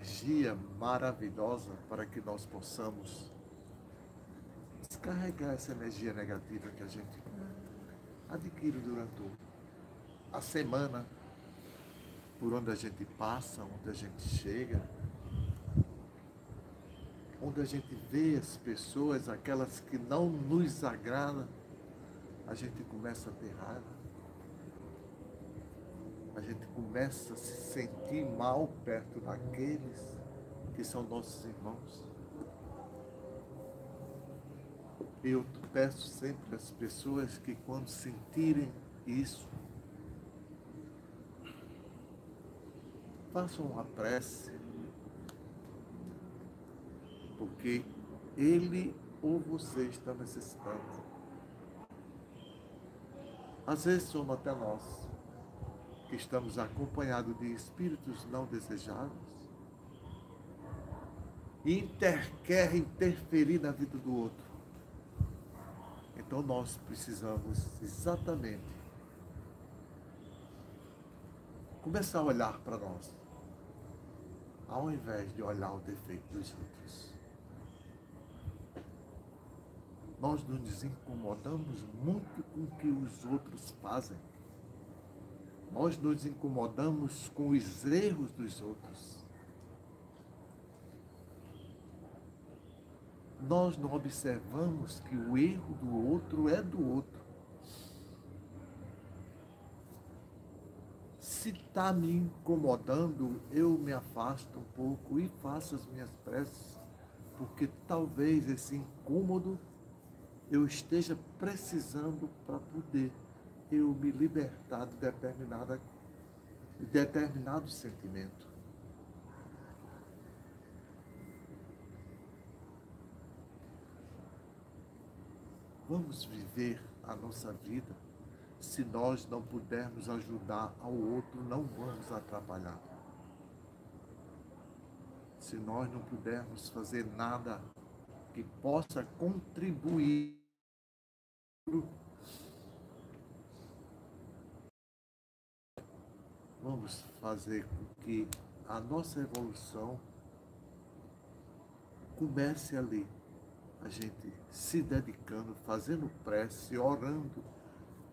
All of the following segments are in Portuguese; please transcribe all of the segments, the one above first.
Energia maravilhosa para que nós possamos descarregar essa energia negativa que a gente adquire durante a semana, por onde a gente passa, onde a gente chega, onde a gente vê as pessoas, aquelas que não nos agradam, a gente começa a ter raiva. A gente começa a se sentir mal perto daqueles que são nossos irmãos. Eu peço sempre às pessoas que, quando sentirem isso, façam uma prece, porque ele ou você está necessitando. Às vezes somos até nós, que estamos acompanhados de espíritos não desejados, e quer interferir na vida do outro. Então nós precisamos exatamente começar a olhar para nós, ao invés de olhar o defeito dos outros. Nós nos incomodamos muito com o que os outros fazem. Nós nos incomodamos com os erros dos outros. Nós não observamos que o erro do outro é do outro. Se está me incomodando, eu me afasto um pouco e faço as minhas preces, porque talvez esse incômodo eu esteja precisando para poder eu me libertar de determinado sentimento. Vamos viver a nossa vida. Se nós não pudermos ajudar ao outro, não vamos atrapalhar. Se nós não pudermos fazer nada que possa contribuir, vamos fazer com que a nossa evolução comece ali. A gente se dedicando, fazendo prece, orando,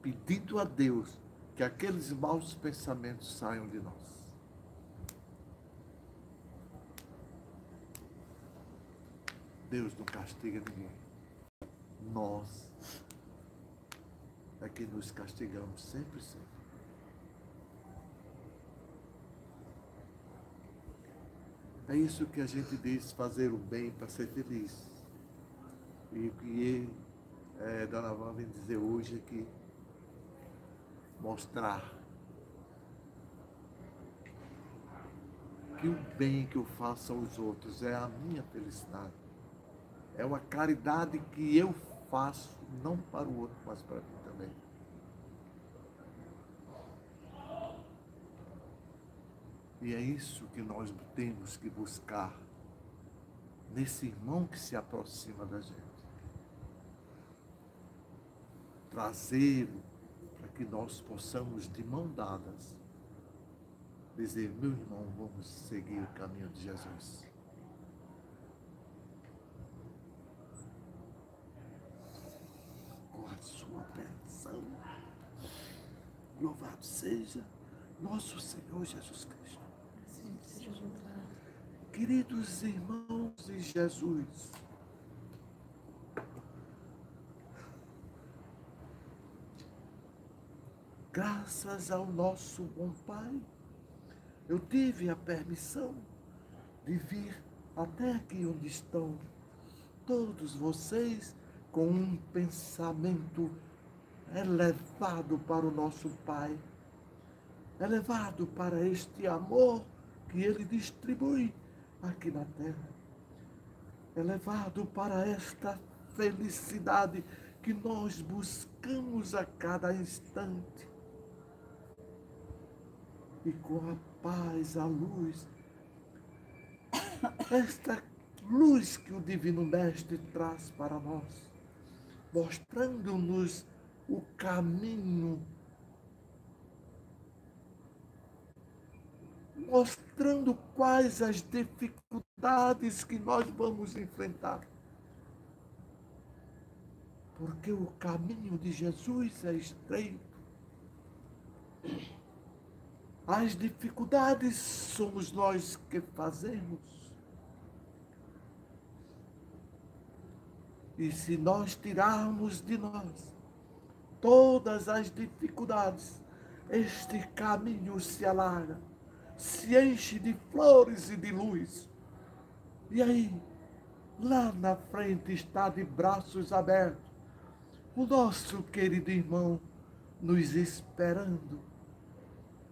pedindo a Deus que aqueles maus pensamentos saiam de nós. Deus não castiga ninguém. Nós é que nos castigamos sempre, sempre. É isso que a gente diz, fazer o bem para ser feliz. E o que Dona Van vem dizer hoje é que mostrar que o bem que eu faço aos outros é a minha felicidade. É uma caridade que eu faço, não para o outro, mas para mim também. E é isso que nós temos que buscar nesse irmão que se aproxima da gente. Trazê-lo para que nós possamos, de mão dadas, dizer: meu irmão, vamos seguir o caminho de Jesus. Com a sua bênção, louvado seja nosso Senhor Jesus Cristo. Queridos irmãos em Jesus, graças ao nosso bom Pai, eu tive a permissão de vir até aqui onde estão todos vocês com um pensamento elevado para o nosso Pai, elevado para este amor que Ele distribui aqui na terra, elevado para esta felicidade que nós buscamos a cada instante. E com a paz, a luz, esta luz que o Divino Mestre traz para nós, mostrando-nos o caminho mostrando quais as dificuldades que nós vamos enfrentar. Porque o caminho de Jesus é estreito. As dificuldades somos nós que fazemos. E se nós tirarmos de nós todas as dificuldades, este caminho se alarga, se enche de flores e de luz. E aí, lá na frente está de braços abertos o nosso querido irmão nos esperando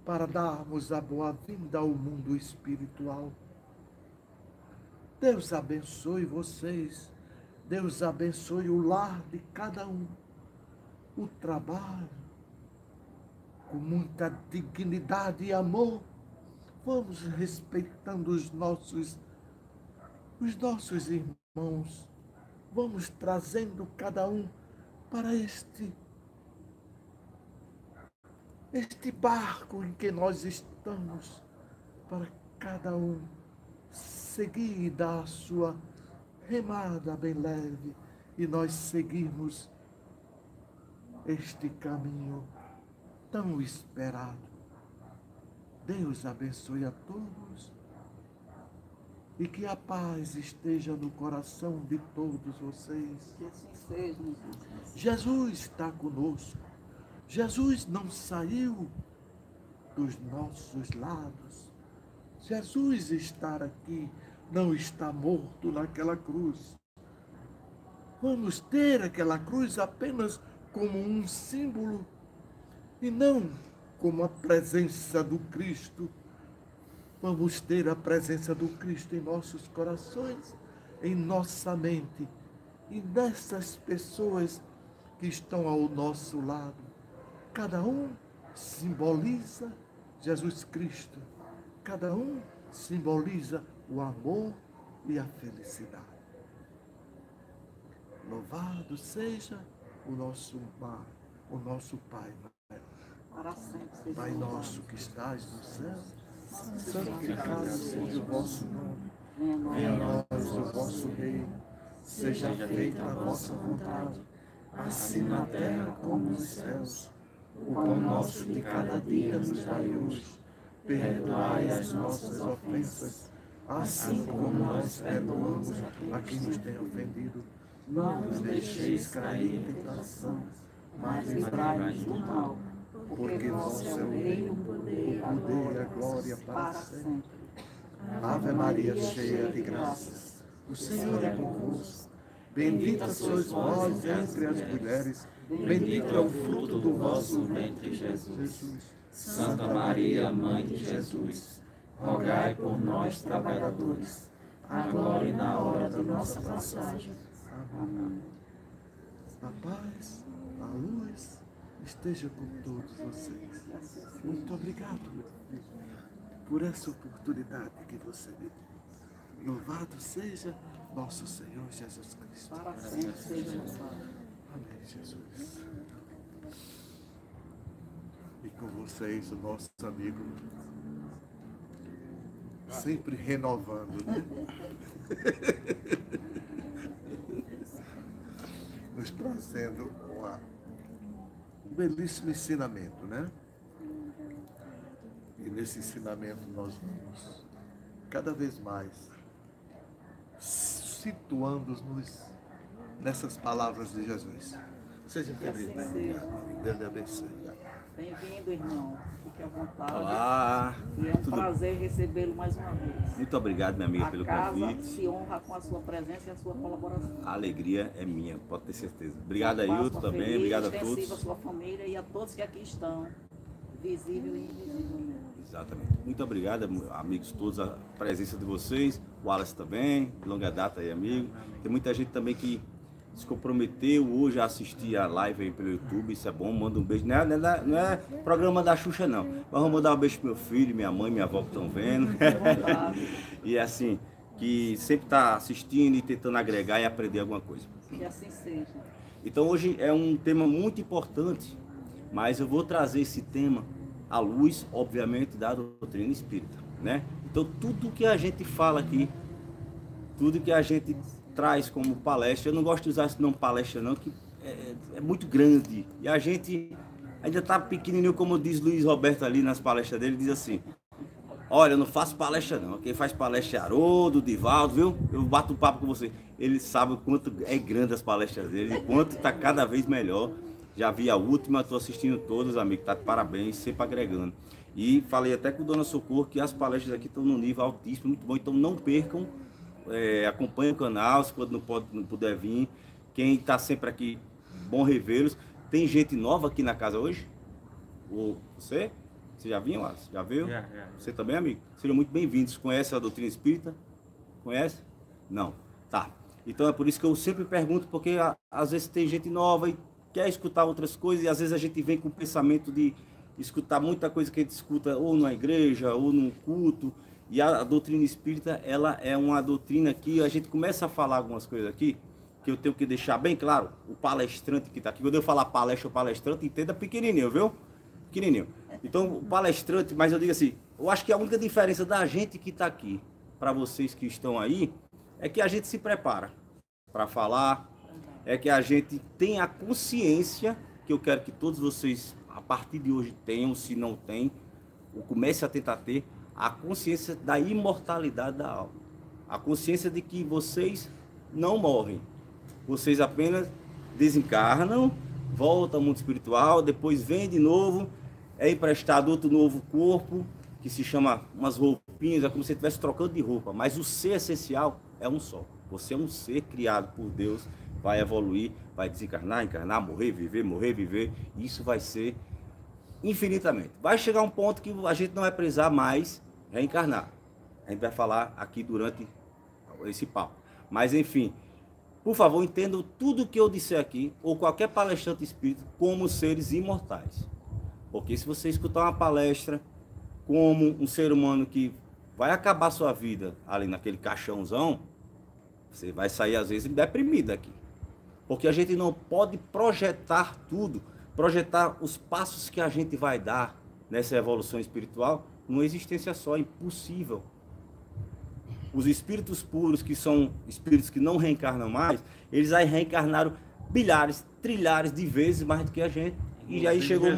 para darmos a boa-vinda ao mundo espiritual. Deus abençoe vocês, Deus abençoe o lar de cada um, o trabalho, com muita dignidade e amor. Vamos respeitando os nossos irmãos, vamos trazendo cada um para este barco em que nós estamos, para cada um seguir e dar a sua remada bem leve e nós seguirmos este caminho tão esperado. Deus abençoe a todos e que a paz esteja no coração de todos vocês. Que assim seja. Jesus está conosco. Jesus não saiu dos nossos lados. Jesus está aqui, não está morto naquela cruz. Vamos ter aquela cruz apenas como um símbolo e não como a presença do Cristo. Vamos ter a presença do Cristo em nossos corações, em nossa mente e nessas pessoas que estão ao nosso lado. Cada um simboliza Jesus Cristo. Cada um simboliza o amor e a felicidade. Louvado seja o nosso Pai maior. Para sempre seja Pai nosso que estás no céu, santificado seja o vosso nome. Venha a nós o vosso reino. Seja feita a vossa vontade, assim na terra como nos céus. O pão nosso de cada dia nos dai hoje. Perdoai as nossas ofensas, assim como nós perdoamos a quem nos tem ofendido. Não nos deixeis cair em tentação, mas livrai-nos do mal. Porque vosso é o reino, o poder e a glória para sempre. Ave Maria, cheia de graças, o Senhor é convosco. Bendita sois vós entre as mulheres, bendito é o fruto do vosso ventre, Jesus. Santa Maria, Mãe de Jesus, rogai por nós, trabalhadores, agora e na hora da nossa passagem. Amém. A paz, a luz esteja com todos vocês. Muito obrigado por essa oportunidade que você me deu. Louvado seja nosso Senhor Jesus Cristo. Para sempre seja louvado. Amém, Jesus. E com vocês, o nosso amigo, sempre renovando, né? Nos trazendo um belíssimo ensinamento, né? E nesse ensinamento nós vamos cada vez mais situando-nos nessas palavras de Jesus. Seja feliz, né? Deus lhe abençoe. Bem-vindo, irmão. Fique à vontade. Olá. E é um prazer recebê-lo mais uma vez. Muito obrigado, minha amiga, pelo A casa convite. se honra com a sua presença e a sua colaboração. A alegria é minha, pode ter certeza. Obrigado, Páscoa Ailton, também. feliz, Obrigado a extensiva todos. à sua família e a todos que aqui estão, visível e invisível. Exatamente. Muito obrigado, amigos todos, a presença de vocês. O Wallace também, longa data aí, amigo. Tem muita gente também que se comprometeu hoje a assistir a live aí pelo YouTube. Isso é bom, manda um beijo. Não é programa da Xuxa, não. Mas vamos mandar um beijo pro meu filho, minha mãe, minha avó que estão vendo. E assim, que sempre está assistindo e tentando agregar e aprender alguma coisa. Que assim seja. Então hoje é um tema muito importante, mas eu vou trazer esse tema à luz, obviamente, da doutrina espírita. né? Então, tudo que a gente fala aqui, tudo que a gente traz como palestra, eu não gosto de usar esse nome palestra não, que é muito grande. E a gente ainda está pequenininho, como diz Luiz Roberto ali nas palestras dele, diz assim, olha, eu não faço palestra não, quem faz palestra é Haroldo, Divaldo, viu? Eu bato um papo com você. Ele sabe o quanto é grande as palestras dele, e quanto está cada vez melhor. Já vi a última, estou assistindo todas, amigo, tá de parabéns, sempre agregando. E falei até com a Dona Socorro que as palestras aqui estão num nível altíssimo, muito bom, então não percam, acompanhem o canal, se quando não puder vir. Quem está sempre aqui, bom revê-los. Tem gente nova aqui na casa hoje? Você? Você já vinha, Wallace? Já veio? Já. Você também, amigo? Sejam muito bem-vindos. Conhece a doutrina espírita? Conhece? Não. Tá. Então é por isso que eu sempre pergunto, porque às vezes tem gente nova e quer escutar outras coisas, e às vezes a gente vem com o pensamento de escutar muita coisa que a gente escuta ou na igreja, ou num culto, e a doutrina espírita, ela é uma doutrina que a gente começa a falar algumas coisas aqui, que eu tenho que deixar bem claro, o palestrante que está aqui, quando eu falar palestra ou palestrante, entenda pequenininho, viu? Pequenininho. Então, o palestrante, mas eu digo assim, eu acho que a única diferença da gente que está aqui, para vocês que estão aí, é que a gente se prepara para falar, é que a gente tem a consciência, que eu quero que todos vocês, a partir de hoje, tenham, se não tem, ou comece a tentar ter, a consciência da imortalidade da alma. A consciência de que vocês não morrem. Vocês apenas desencarnam, voltam ao mundo espiritual, depois vêm de novo, é emprestado outro novo corpo, que se chama umas roupinhas, é como se você estivesse trocando de roupa, mas o ser essencial é um só. Você é um ser criado por Deus, vai evoluir, vai desencarnar, encarnar, morrer, viver, e isso vai ser infinitamente. Vai chegar um ponto que a gente não vai precisar mais reencarnar. A gente vai falar aqui durante esse papo. Mas enfim, por favor, entendam tudo que eu disser aqui, ou qualquer palestrante espírita, como seres imortais. Porque se você escutar uma palestra como um ser humano que vai acabar sua vida ali naquele caixãozão, você vai sair às vezes deprimido aqui. Porque a gente não pode projetar tudo, projetar os passos que a gente vai dar nessa evolução espiritual numa existência só, impossível. Os espíritos puros, que são espíritos que não reencarnam mais, eles aí reencarnaram bilhares, trilhares de vezes mais do que a gente. E aí chegou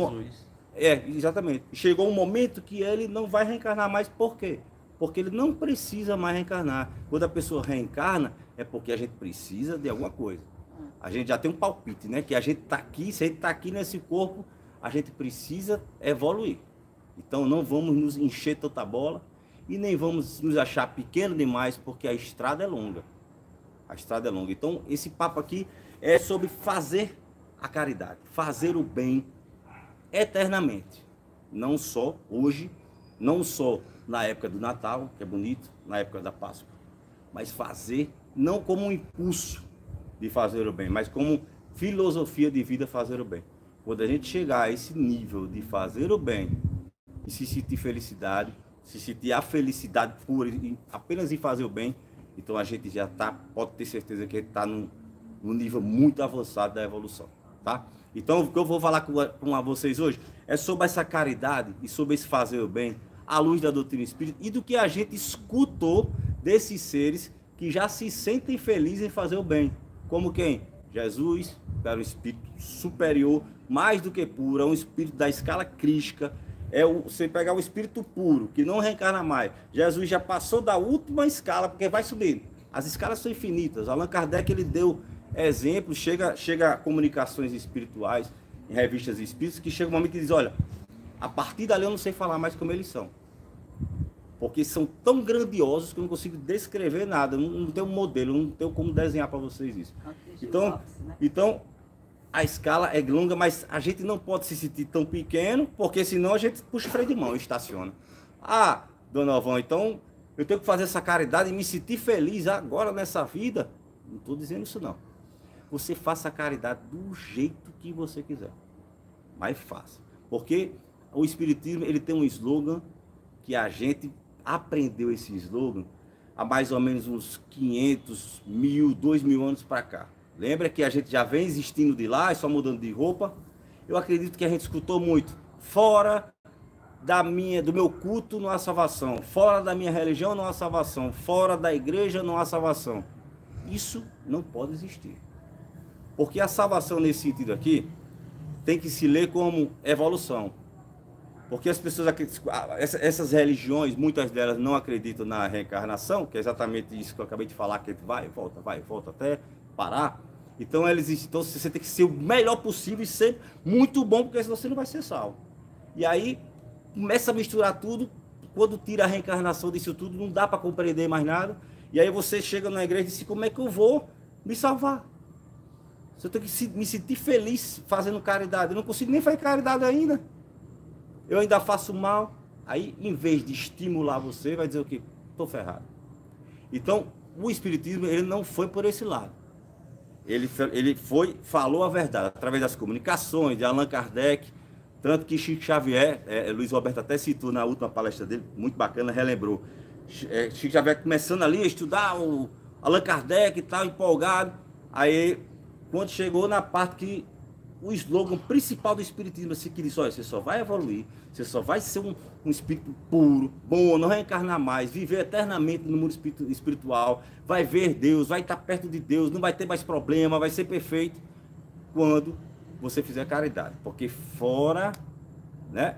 exatamente. Chegou um momento que ele não vai reencarnar mais. Por quê? Porque ele não precisa mais reencarnar. Quando a pessoa reencarna, é porque a gente precisa de alguma coisa. A gente já tem um palpite, né? Que a gente está aqui, se a gente está aqui nesse corpo, a gente precisa evoluir. Então não vamos nos encher tanta bola e nem vamos nos achar pequeno demais, porque a estrada é longa. A estrada é longa. Então esse papo aqui é sobre fazer a caridade, fazer o bem eternamente. Não só hoje, não só na época do Natal, que é bonito, na época da Páscoa, mas fazer não como um impulso de fazer o bem, mas como filosofia de vida fazer o bem. Quando a gente chegar a esse nível de fazer o bem e se sentir felicidade, se sentir a felicidade pura apenas em fazer o bem, então a gente já está, pode ter certeza que a gente está num nível muito avançado da evolução, tá? Então o que eu vou falar com vocês hoje é sobre essa caridade e sobre esse fazer o bem à luz da doutrina espírita e do que a gente escutou desses seres que já se sentem felizes em fazer o bem. Como quem? Jesus era um espírito superior, mais do que puro, é um espírito da escala crística. Você pegar o espírito puro, que não reencarna mais. Jesus já passou da última escala, porque vai subindo. As escalas são infinitas. Allan Kardec, ele deu exemplos, chega a comunicações espirituais, em revistas espíritas, que chega um momento que diz, olha, a partir dali eu não sei falar mais como eles são. Porque são tão grandiosos que eu não consigo descrever nada, não tenho um modelo, não tenho como desenhar para vocês isso. Então, a escala é longa, mas a gente não pode se sentir tão pequeno, porque senão a gente puxa o freio de mão e estaciona. Ah, Dona Ovão, então eu tenho que fazer essa caridade e me sentir feliz agora nessa vida? Não estou dizendo isso não. Você faça a caridade do jeito que você quiser, mas faça. Porque o Espiritismo, ele tem um slogan que a gente aprendeu esse slogan há mais ou menos uns 500, 1000, 2000 anos para cá. Lembra que a gente já vem existindo de lá, só mudando de roupa? Eu acredito que a gente escutou muito. Fora do meu culto não há salvação, fora da minha religião não há salvação, fora da igreja não há salvação. Isso não pode existir. Porque a salvação nesse sentido aqui tem que se ler como evolução. Porque as pessoas, essas religiões, muitas delas não acreditam na reencarnação, que é exatamente isso que eu acabei de falar, que vai e volta até parar. Então, então você tem que ser o melhor possível e ser muito bom, porque senão você não vai ser salvo. E aí, começa a misturar tudo, quando tira a reencarnação disso tudo, não dá para compreender mais nada. E aí você chega na igreja e diz, como é que eu vou me salvar? Eu tenho que me sentir feliz fazendo caridade. Eu não consigo nem fazer caridade ainda. Eu ainda faço mal. Aí, em vez de estimular você, vai dizer o quê? Estou ferrado. Então, o Espiritismo, ele não foi por esse lado. Ele falou a verdade, através das comunicações, de Allan Kardec, tanto que Chico Xavier, Luiz Roberto até citou na última palestra dele, muito bacana, relembrou. Chico Xavier começando ali a estudar o Allan Kardec e tal, empolgado. Aí, quando chegou na parte que o slogan principal do Espiritismo, assim, que diz, olha, você só vai evoluir, você só vai ser um espírito puro, bom, não reencarnar mais, viver eternamente no mundo espiritual, vai ver Deus, vai estar perto de Deus, não vai ter mais problema, vai ser perfeito, quando você fizer caridade. Porque fora, né,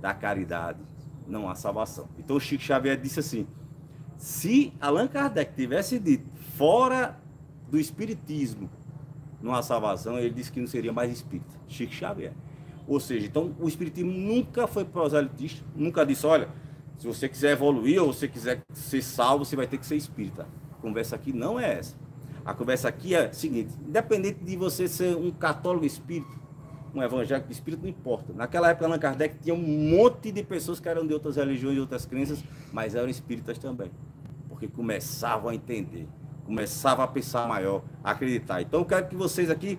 da caridade não há salvação. Então o Chico Xavier disse assim, se Allan Kardec tivesse dito, fora do Espiritismo não há salvação, ele disse que não seria mais espírita. Chico Xavier. Ou seja, então o Espiritismo nunca foi proselitista, nunca disse, olha, se você quiser evoluir ou você quiser ser salvo, você vai ter que ser espírita. A conversa aqui não é essa. A conversa aqui é a seguinte, independente de você ser um católico espírita, um evangélico espírita, não importa. Naquela época, Allan Kardec tinha um monte de pessoas que eram de outras religiões e outras crenças, mas eram espíritas também. Porque começavam a entender, começavam a pensar maior, a acreditar. Então eu quero que vocês aqui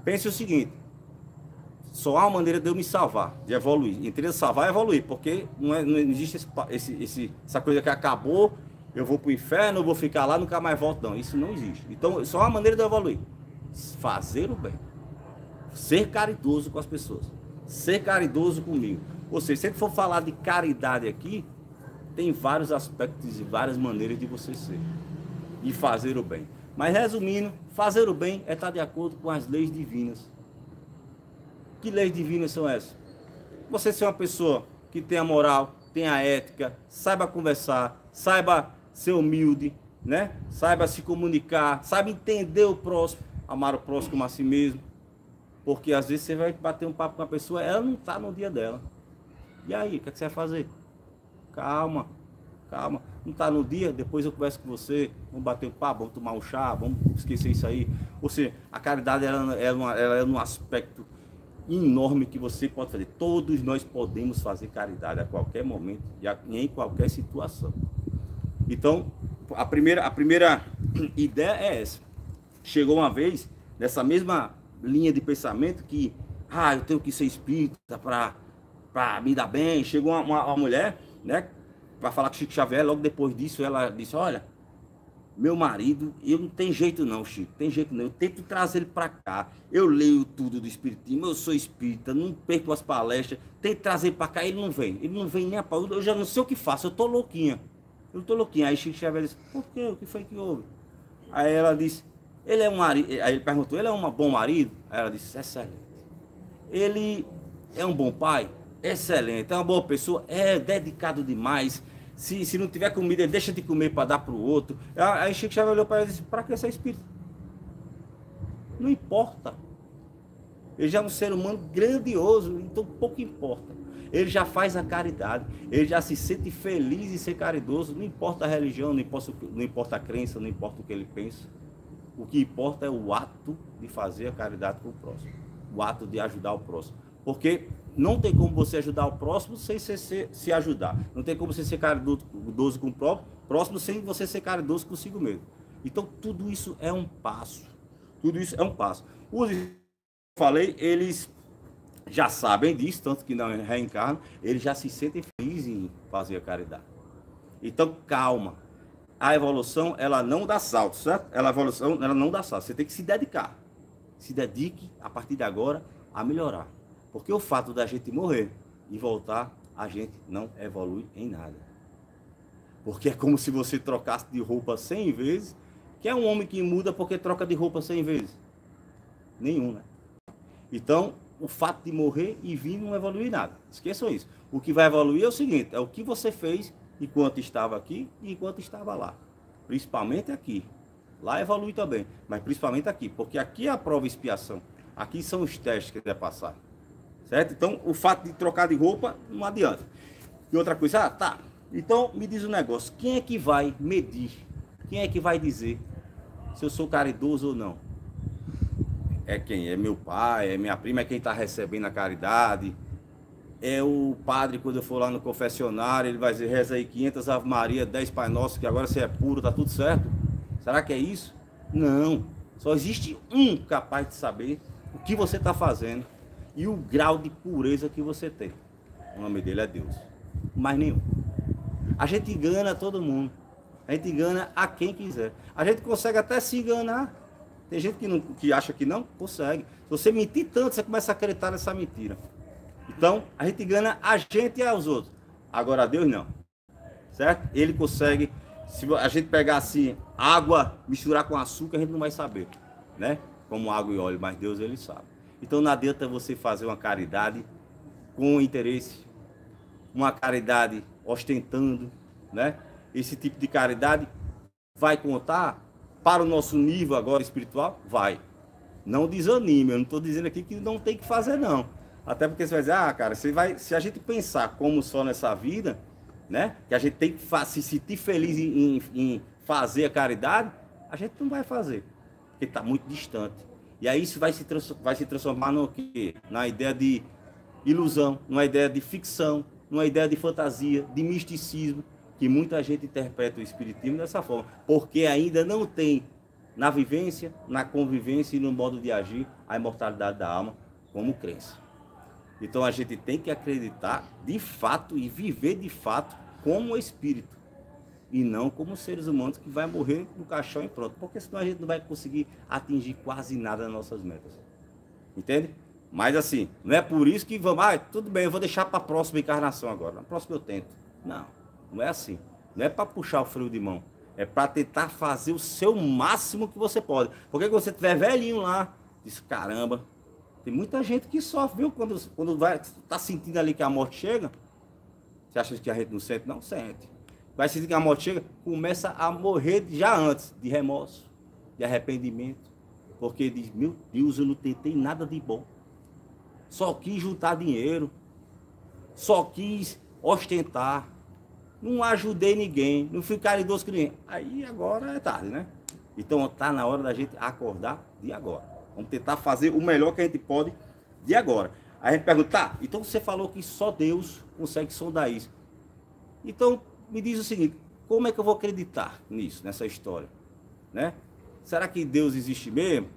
pensem o seguinte, só há uma maneira de eu me salvar, de evoluir. Entre salvar e evoluir, porque não existe essa coisa que acabou, eu vou para o inferno, eu vou ficar lá, nunca mais volto, não. Isso não existe. Então, só há uma maneira de eu evoluir. Fazer o bem. Ser caridoso com as pessoas. Ser caridoso comigo. Ou seja, se ele for falar de caridade aqui, tem vários aspectos e várias maneiras de você ser. E fazer o bem. Mas, resumindo, fazer o bem é estar de acordo com as leis divinas. Que leis divinas são essas? Você ser uma pessoa que tenha moral, tenha ética, saiba conversar, saiba ser humilde, né? Saiba se comunicar, saiba entender o próximo, amar o próximo como a si mesmo. Porque às vezes você vai bater um papo com a pessoa, ela não está no dia dela. E aí, o que você vai fazer? Calma, calma. Não está no dia, depois eu converso com você, vamos bater um papo, vamos tomar um chá, vamos esquecer isso aí. Ou seja, a caridade ela é um aspecto enorme que você pode fazer. Todos nós podemos fazer caridade a qualquer momento e em qualquer situação. Então, a primeira ideia é essa. Chegou uma vez, nessa mesma linha de pensamento, que eu tenho que ser espírita para me dar bem. Chegou uma mulher, né, para falar com Chico Xavier. Logo depois disso, ela disse, olha, meu marido, eu não tem jeito não, Chico, tem jeito não, eu tento trazer ele para cá, eu leio tudo do espiritismo, eu sou espírita, não perco as palestras, tento trazer ele para cá, ele não vem nem a pau, eu já não sei o que faço, eu tô louquinha. Aí Chico Xavier disse, por quê? O que foi que houve? Aí ela disse, ele é um marido, aí ele perguntou, ele é um bom marido? Aí ela disse, excelente. Ele é um bom pai? Excelente. É uma boa pessoa? É dedicado demais. Se não tiver comida, ele deixa de comer para dar para o outro. Aí Chico Xavier olhou para ele e disse, para que ser espírito? Não importa. Ele já é um ser humano grandioso, então pouco importa. Ele já faz a caridade, ele já se sente feliz em ser caridoso, não importa a religião, não importa a crença, não importa o que ele pensa. O que importa é o ato de fazer a caridade com o próximo, o ato de ajudar o próximo. Porque não tem como você ajudar o próximo sem se ajudar. Não tem como você ser caridoso com o próximo sem você ser caridoso consigo mesmo. Então tudo isso é um passo. Tudo isso é um passo. Os que eu falei, eles já sabem disso, tanto que não reencarnam, eles já se sentem felizes em fazer a caridade. Então, calma. A evolução, ela não dá salto, certo? A evolução, ela não dá salto. Você tem que se dedicar. Se dedique, a partir de agora, a melhorar. Porque o fato da gente morrer e voltar a gente não evolui em nada. Porque é como se você trocasse de roupa 100 vezes. Que é um homem que muda porque troca de roupa 100 vezes? Nenhum, né? Então, o fato de morrer e vir não evolui nada. Esqueçam isso. O que vai evoluir é o seguinte, é o que você fez enquanto estava aqui e enquanto estava lá. Principalmente aqui. Lá evolui também, mas principalmente aqui. Porque aqui é a prova e expiação. Aqui são os testes que ele vai passar. Certo? Então, o fato de trocar de roupa não adianta. E outra coisa, tá. Então, me diz um negócio. Quem é que vai medir? Quem é que vai dizer se eu sou caridoso ou não? É quem? É meu pai, é minha prima, é quem está recebendo a caridade. É o padre, quando eu for lá no confessionário, ele vai dizer, reza aí 500 Ave Maria, 10 Pai Nosso, que agora você é puro, tá tudo certo? Será que é isso? Não. Só existe um capaz de saber o que você está fazendo e o grau de pureza que você tem. O nome dele é Deus. Mais nenhum. A gente engana todo mundo. A gente engana a quem quiser. A gente consegue até se enganar. Tem gente que acha que não, consegue. Se você mentir tanto, você começa a acreditar nessa mentira. Então, a gente engana a gente e aos outros. Agora, a Deus não. Certo? Ele consegue. Se a gente pegar assim, água, misturar com açúcar, a gente não vai saber. Né? Como água e óleo, mas Deus, ele sabe. Então, não adianta você fazer uma caridade com interesse. Uma caridade ostentando, né? Esse tipo de caridade vai contar para o nosso nível agora espiritual? Vai. Não desanime, eu não estou dizendo aqui que não tem que fazer, não. Até porque você vai dizer, cara, se a gente pensar como só nessa vida, né? Que a gente tem que se sentir feliz em fazer a caridade, a gente não vai fazer, porque está muito distante. E aí isso vai se transformar no quê? Na ideia de ilusão, numa ideia de ficção, numa ideia de fantasia, de misticismo, que muita gente interpreta o espiritismo dessa forma, porque ainda não tem na vivência, na convivência e no modo de agir a imortalidade da alma como crença. Então a gente tem que acreditar de fato e viver de fato como espírito e não como seres humanos que vai morrer no caixão e pronto, porque senão a gente não vai conseguir atingir quase nada nas nossas metas. Entende? Mas assim, não é por isso que vamos, tudo bem, eu vou deixar para a próxima encarnação agora, na próxima eu tento. Não, não é assim. Não é para puxar o freio de mão. É para tentar fazer o seu máximo que você pode. Porque quando você estiver velhinho lá, diz, caramba, tem muita gente que sofre, viu? Quando vai, tá sentindo ali que a morte chega, você acha que a gente não sente? Não sente. Vai sentir que a morte chega, começa a morrer já antes, de remorso, de arrependimento. Porque diz, meu Deus, eu não tentei nada de bom. Só quis juntar dinheiro. Só quis ostentar. Não ajudei ninguém. Não fui caridoso com ninguém. Aí agora é tarde, né? Então tá na hora da gente acordar de agora. Vamos tentar fazer o melhor que a gente pode de agora. Aí a gente pergunta, tá, então você falou que só Deus consegue sondar isso. Então me diz o seguinte, como é que eu vou acreditar nisso, nessa história? Né? Será que Deus existe mesmo?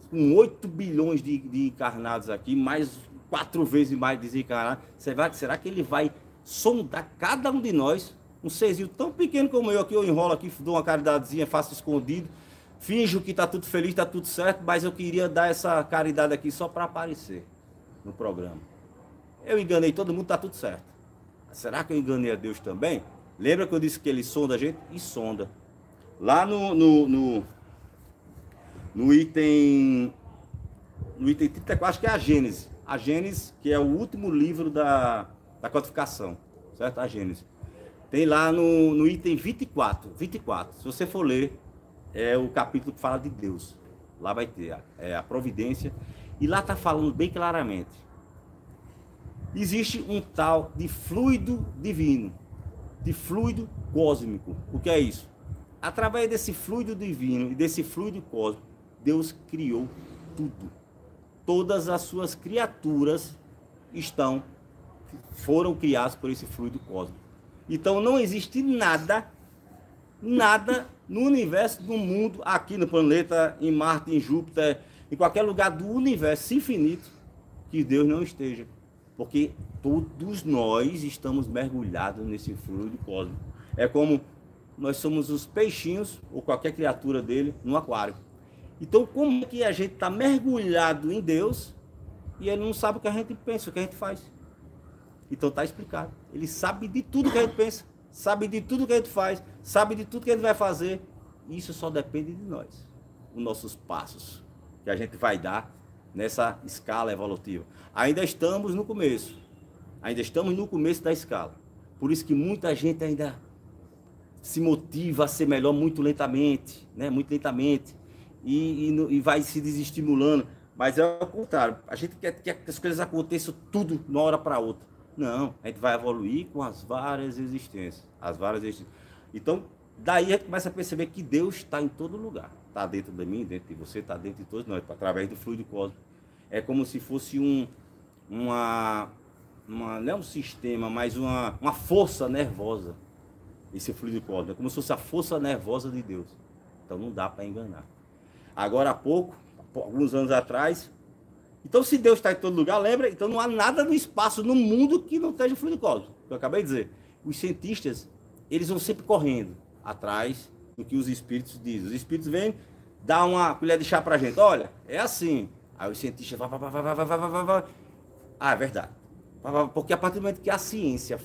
Com 8 bilhões de encarnados aqui, mais 4 vezes mais desencarnados, será que ele vai sondar cada um de nós? Um serzinho tão pequeno como eu aqui, eu enrolo aqui, dou uma caridadezinha, faço escondido, finjo que está tudo feliz, está tudo certo, mas eu queria dar essa caridade aqui só para aparecer no programa. Eu enganei todo mundo, está tudo certo. Será que eu enganei a Deus também? Lembra que eu disse que ele sonda a gente? E sonda. Lá no item 34, acho que é a Gênesis. A Gênesis, que é o último livro da codificação, certo? A Gênesis. Tem lá no item 24. Se você for ler, é o capítulo que fala de Deus. Lá vai ter a providência. E lá está falando bem claramente. Existe um tal de fluido divino, de fluido cósmico. O que é isso? Através desse fluido divino e desse fluido cósmico, Deus criou tudo. Todas as suas criaturas foram criadas por esse fluido cósmico. Então não existe nada no universo, no mundo, aqui no planeta, em Marte, em Júpiter, em qualquer lugar do universo infinito, que Deus não esteja. Porque todos nós estamos mergulhados nesse fluido cósmico. É como nós somos os peixinhos, ou qualquer criatura dele, no aquário. Então, como é que a gente está mergulhado em Deus e ele não sabe o que a gente pensa, o que a gente faz? Então está explicado. Ele sabe de tudo que a gente pensa, sabe de tudo que a gente faz, sabe de tudo que a gente vai fazer. Isso só depende de nós, os nossos passos que a gente vai dar nessa escala evolutiva. Ainda estamos no começo, da escala. Por isso que muita gente ainda se motiva a ser melhor muito lentamente, né? Muito lentamente, e vai se desestimulando. Mas é o contrário, a gente quer que as coisas aconteçam tudo de uma hora para outra. Não, a gente vai evoluir com as várias existências. Então, daí a gente começa a perceber que Deus está em todo lugar. Está dentro de mim, dentro de você, está dentro de todos nós, através do fluido cósmico. É como se fosse não é um sistema, mas uma força nervosa. Esse fluido cósmico. É como se fosse a força nervosa de Deus. Então não dá para enganar. Agora há pouco, alguns anos atrás, então se Deus está em todo lugar, lembra? Então não há nada no espaço, no mundo, que não esteja fluido cósmico. Eu acabei de dizer. Os cientistas, eles vão sempre correndo atrás do que os espíritos dizem. Os espíritos vêm dar uma colher de chá pra gente. Olha, é assim. Aí os cientistas vai. Ah, é verdade. Porque a partir do momento que a ciência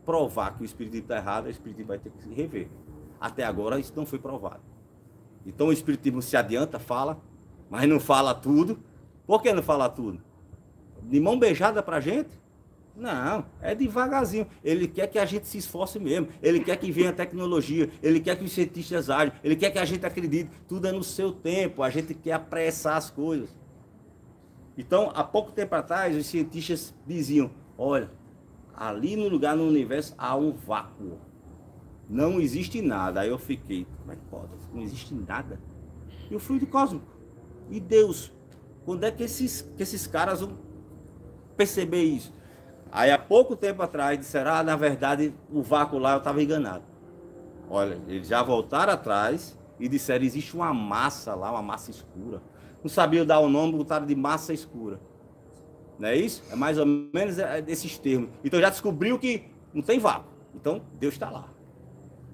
provar que o espiritismo está errado, o espiritismo vai ter que se rever. Até agora isso não foi provado. Então o espiritismo se adianta, fala, mas não fala tudo. Por que não fala tudo? De mão beijada pra gente? Não, é devagarzinho. Ele quer que a gente se esforce mesmo. Ele quer que venha a tecnologia. Ele quer que os cientistas ajam. Ele quer que a gente acredite. Tudo é no seu tempo. A gente quer apressar as coisas. Então, há pouco tempo atrás, os cientistas diziam, olha, ali no lugar no universo há um vácuo. Não existe nada. Aí eu fiquei, como é que pode? Não existe nada. E o fluido cósmico? E Deus? Quando é que esses caras vão perceber isso? Aí há pouco tempo atrás disseram, na verdade o vácuo lá eu estava enganado. Olha, eles já voltaram atrás e disseram, existe uma massa lá, uma massa escura. Não sabiam dar o nome, botaram de massa escura. Não é isso? É mais ou menos esses termos. Então já descobriu que não tem vácuo. Então Deus está lá.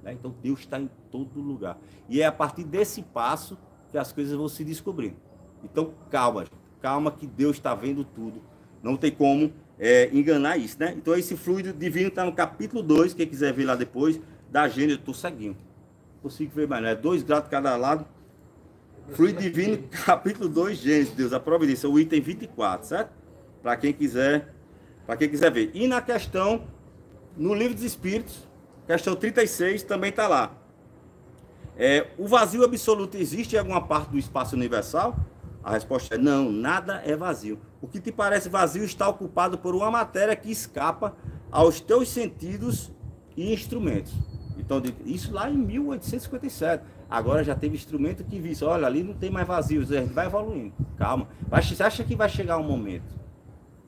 Né? Então Deus está em todo lugar. E é a partir desse passo que as coisas vão se descobrindo. Então calma, gente. Calma que Deus está vendo tudo. Não tem como enganar isso, né? Então esse fluido divino está no capítulo 2, quem quiser ver lá depois, da Gênesis, eu estou ceguinho. Não consigo ver mais, não é 2 graus de cada lado. Fluido divino, capítulo 2, Gênesis, Deus, a providência, o item 24, certo? Para quem quiser ver. E na questão, no livro dos Espíritos, questão 36, também está lá. O vazio absoluto existe em alguma parte do espaço universal? A resposta é não, nada é vazio. O que te parece vazio está ocupado por uma matéria que escapa aos teus sentidos e instrumentos. Então, isso lá em 1857. Agora já teve instrumento que disse, olha, ali não tem mais vazio, a gente vai evoluindo. Calma. Você acha que vai chegar um momento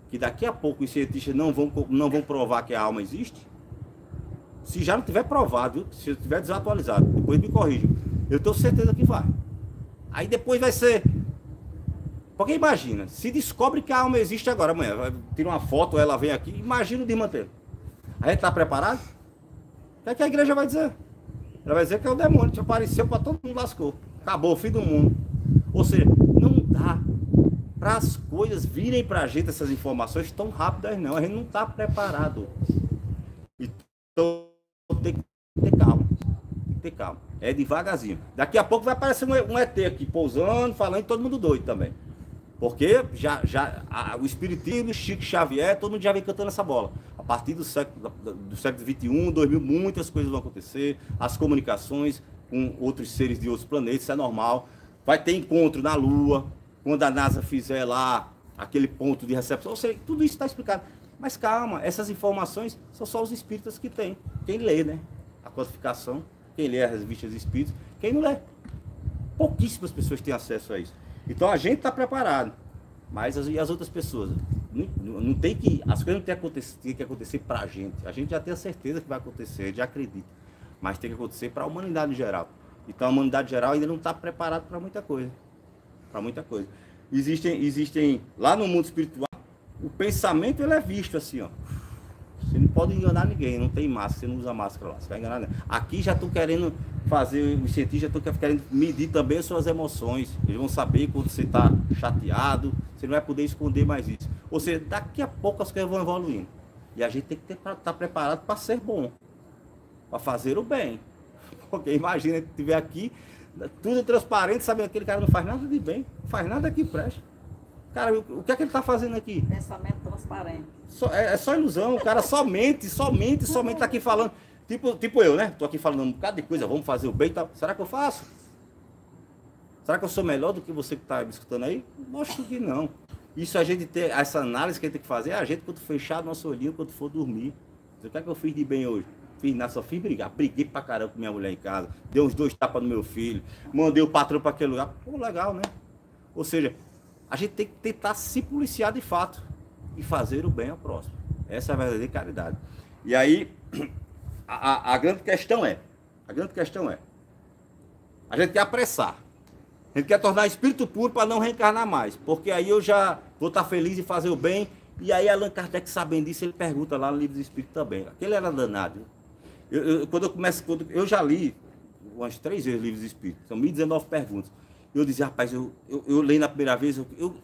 que daqui a pouco os cientistas não vão provar que a alma existe? Se já não tiver provado, se estiver desatualizado, depois me corrijam. Eu tenho certeza que vai. Aí depois vai ser... Porque imagina, se descobre que a alma existe agora, amanhã, tira uma foto, ela vem aqui, imagina o desmantelo. A gente está preparado? O que a igreja vai dizer? Ela vai dizer que é o demônio, que apareceu para todo mundo, lascou. Acabou, o fim do mundo. Ou seja, não dá para as coisas virem para a gente, essas informações tão rápidas, não. A gente não está preparado. Então tem que ter calma. Tem que ter calma. É devagarzinho. Daqui a pouco vai aparecer um ET aqui, pousando, falando, e todo mundo doido também. Porque o espiritismo, Chico Xavier, todo mundo já vem cantando essa bola. A partir do século XXI, 2000, muitas coisas vão acontecer. As comunicações com outros seres de outros planetas, isso é normal. Vai ter encontro na Lua, quando a NASA fizer lá aquele ponto de recepção. Ou seja, tudo isso está explicado. Mas calma, essas informações são só os espíritas que têm. Quem lê, né? A codificação, quem lê as revistas de espíritos, quem não lê. Pouquíssimas pessoas têm acesso a isso. Então a gente está preparado, mas e as outras pessoas? Não tem que, as coisas não tem que acontecer para a gente já tem a certeza que vai acontecer, a gente já acredita, mas tem que acontecer para a humanidade em geral. Então a humanidade em geral ainda não está preparada para muita coisa, Existem, lá no mundo espiritual, o pensamento ele é visto assim, ó. Você não pode enganar ninguém, não tem máscara, você não usa máscara lá, você vai enganar ninguém. Aqui já estão querendo fazer, os cientistas já estão querendo medir também as suas emoções. Eles vão saber quando você está chateado, você não vai poder esconder mais isso. Ou seja, daqui a pouco as coisas vão evoluindo. E a gente tem que estar preparado para ser bom, para fazer o bem. Porque imagina, se estiver aqui, tudo transparente, sabe, aquele cara não faz nada de bem, não faz nada que preste. Cara, o que é que ele está fazendo aqui? Pensamento transparente. É só ilusão, o cara somente está aqui falando. Tipo eu, né? Tô aqui falando um bocado de coisa, vamos fazer o bem e tal. Será que eu faço? Será que eu sou melhor do que você que está me escutando aí? Acho que não. Isso a gente ter, essa análise que a gente tem que fazer, a gente quando fechar nosso olhinho, quando for dormir. O que é que eu fiz de bem hoje? Só fiz brigar. Briguei pra caramba com minha mulher em casa. Dei uns 2 tapas no meu filho. Mandei o patrão para aquele lugar. Pô, legal, né? Ou seja, a gente tem que tentar se policiar de fato e fazer o bem ao próximo. Essa é a verdadeira caridade. E aí, a grande questão é, a gente quer apressar. A gente quer tornar espírito puro para não reencarnar mais. Porque aí eu já vou estar feliz em fazer o bem. E aí Allan Kardec, sabendo disso, ele pergunta lá no Livro dos Espíritos também. Aquele era danado. Eu já li umas 3 vezes o Livro dos Espíritos. São 1019 perguntas. Eu dizia, rapaz, eu leio na primeira vez,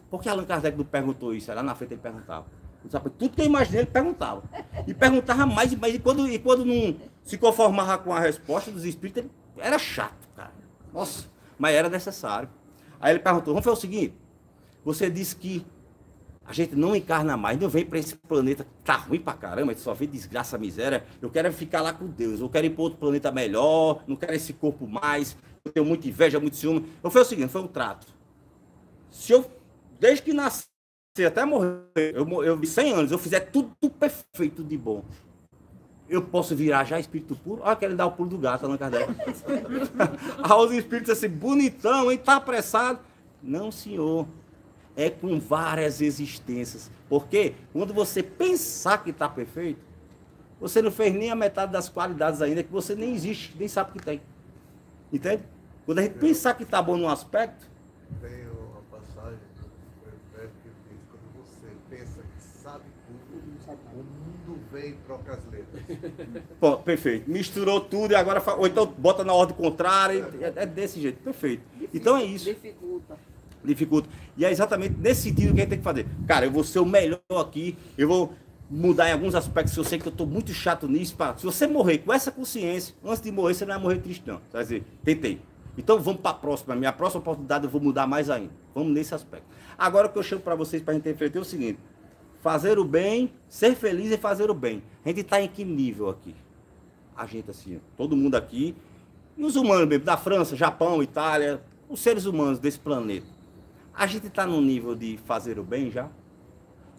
por que Allan Kardec não perguntou isso? Lá na frente ele perguntava. Eu disse, rapaz, tudo que eu imaginei ele perguntava. E perguntava mais, e quando não se conformava com a resposta dos espíritos, ele era chato, cara. Nossa, mas era necessário. Aí ele perguntou, vamos fazer o seguinte, você disse que a gente não encarna mais, não vem para esse planeta que tá ruim pra caramba, a gente só vê desgraça, miséria, eu quero ficar lá com Deus, eu quero ir para outro planeta melhor, não quero esse corpo mais, eu tenho muita inveja, muito ciúme. Eu falei o seguinte, foi um trato. Se eu, desde que nasci até morrer, eu 100 anos, eu fizer tudo perfeito de bom, eu posso virar já espírito puro? Olha, querem dar o pulo do gato, Allan Kardec. Aí os espíritos assim, bonitão, hein, tá apressado. Não, senhor. É com várias existências. Porque quando você pensar que está perfeito, você não fez nem a metade das qualidades ainda, que você nem existe, nem sabe que tem. Entende? Quando a gente pensar que está bom num aspecto... Tem uma passagem do Evangelho que diz, quando você pensa que sabe tudo, o mundo vem e troca as letras. Pô, perfeito. Misturou tudo e agora... Ou então bota na ordem contrária. É desse jeito. Perfeito. Então é isso. Dificulta. E é exatamente nesse sentido que a gente tem que fazer. Cara, eu vou ser o melhor aqui, eu vou mudar em alguns aspectos, eu sei que eu estou muito chato nisso. Se você morrer com essa consciência, antes de morrer, você não vai morrer triste, não. Você vai dizer, tentei. Então vamos para a próxima. Minha próxima oportunidade eu vou mudar mais ainda. Vamos nesse aspecto. Agora o que eu chamo para vocês, para a gente refletir, é o seguinte. Fazer o bem, ser feliz e fazer o bem. A gente está em que nível aqui? A gente assim, todo mundo aqui, e os humanos mesmo, da França, Japão, Itália, os seres humanos desse planeta. A gente está no nível de fazer o bem já?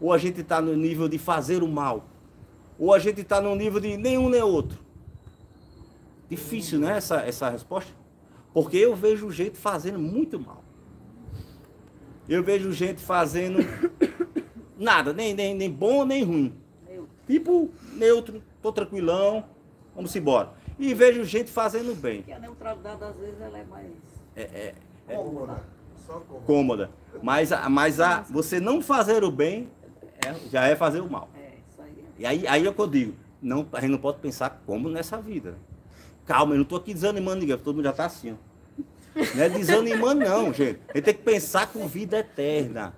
Ou a gente está no nível de fazer o mal? Ou a gente está no nível de nenhum nem outro? Difícil, né, essa resposta? Porque eu vejo gente fazendo muito mal. Eu vejo gente fazendo nada, nem bom nem ruim. Tipo, neutro, tô tranquilão, vamos embora. E vejo gente fazendo bem. Porque a neutralidade, às vezes, ela é mais... Cômoda. Cômoda. Mas você não fazer o bem já é fazer o mal. Isso aí. E aí é o que eu digo. Não, a gente não pode pensar como nessa vida. Calma, eu não estou aqui desanimando ninguém, todo mundo já está assim. Ó. Não é desanimando não, gente. A gente tem que pensar com vida eterna.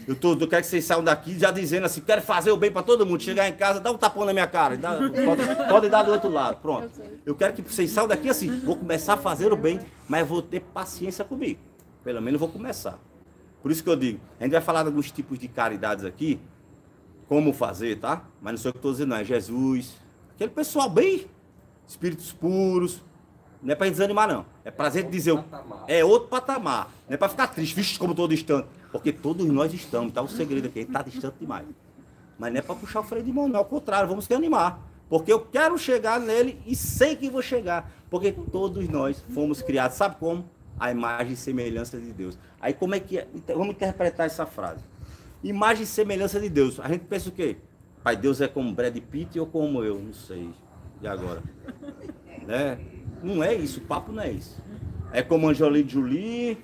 Eu quero que vocês saiam daqui já dizendo assim, quero fazer o bem para todo mundo. Chegar em casa, dá um tapão na minha cara. Pode dar do outro lado, pronto. Eu quero que vocês saiam daqui assim, vou começar a fazer o bem, mas vou ter paciência comigo. Pelo menos vou começar. Por isso que eu digo, a gente vai falar de alguns tipos de caridades aqui, como fazer, tá? Mas não sei o que eu estou dizendo, não. É Jesus, aquele pessoal bem, espíritos puros. Não é para desanimar, não. É para a gente dizer, é outro patamar. Não é para ficar triste, vixe, como estou distante. Porque todos nós estamos, tá? O segredo aqui, a gente está distante demais. Mas não é para puxar o freio de mão, não. Ao contrário, vamos se animar. Porque eu quero chegar nele e sei que vou chegar. Porque todos nós fomos criados, sabe como? A imagem e semelhança de Deus. Aí como é que é? Então, vamos interpretar essa frase. Imagem e semelhança de Deus. A gente pensa o quê? Pai, Deus é como Brad Pitt ou como eu? Não sei. E agora? Né? Não é isso, o papo não é isso. É como Angelina Jolie,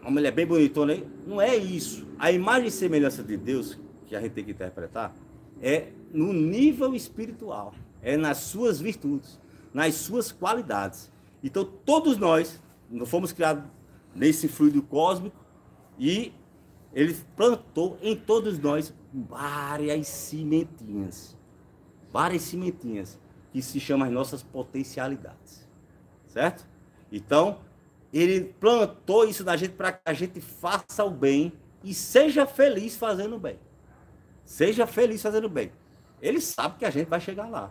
uma mulher bem bonitona aí. Não é isso. A imagem e semelhança de Deus, que a gente tem que interpretar, é no nível espiritual. É nas suas virtudes, nas suas qualidades. Então, todos nós fomos criados nesse fluido cósmico e Ele plantou em todos nós várias sementinhas. Várias sementinhas, que se chamam as nossas potencialidades. Certo? Então, ele plantou isso na gente para que a gente faça o bem e seja feliz fazendo o bem. Seja feliz fazendo o bem. Ele sabe que a gente vai chegar lá.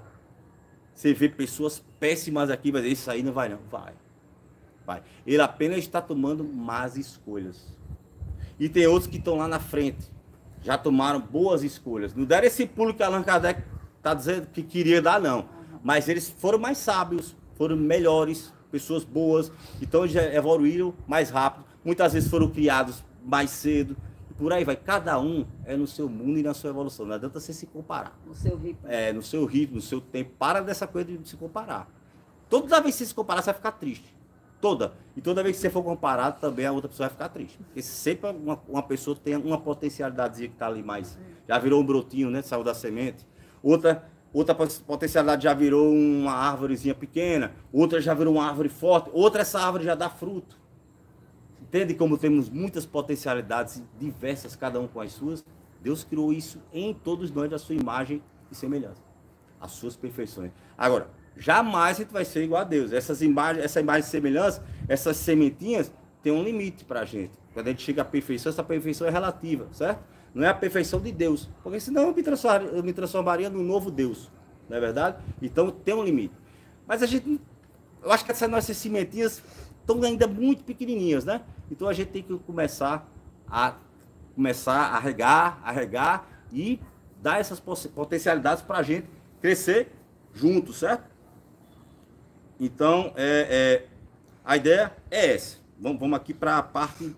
Você vê pessoas péssimas aqui, mas isso aí não vai não. Vai. Ele apenas está tomando más escolhas. E tem outros que estão lá na frente. Já tomaram boas escolhas. Não deram esse pulo que Allan Kardec está dizendo que queria dar, não. Mas eles foram mais sábios, foram melhores, pessoas boas. Então já evoluíram mais rápido. Muitas vezes foram criados mais cedo. E por aí vai. Cada um é no seu mundo e na sua evolução. Não adianta você se comparar. No seu ritmo. No seu ritmo, no seu tempo. Para dessa coisa de se comparar. Toda vez que você se comparar, você vai ficar triste. E toda vez que você for comparado, também a outra pessoa vai ficar triste. Porque sempre uma pessoa tem uma potencialidade que está ali mais. Já virou um brotinho, né? Saiu da semente. Outra potencialidade já virou uma árvorezinha pequena. Outra já virou uma árvore forte. Outra, essa árvore já dá fruto. Entende como temos muitas potencialidades diversas, cada um com as suas? Deus criou isso em todos nós, a sua imagem e semelhança. As suas perfeições. Agora, jamais a gente vai ser igual a Deus. Essa imagem e semelhança, essas sementinhas, tem um limite para a gente. Quando a gente chega à perfeição, essa perfeição é relativa, certo? Não é a perfeição de Deus. Porque senão eu me transformaria num novo Deus. Não é verdade? Então tem um limite. Mas eu acho que essas nossas sementinhas estão ainda muito pequenininhas, né? Então a gente tem que começar a regar e dar essas potencialidades para a gente crescer junto, certo? Então, a ideia é essa. Vamos aqui para a parte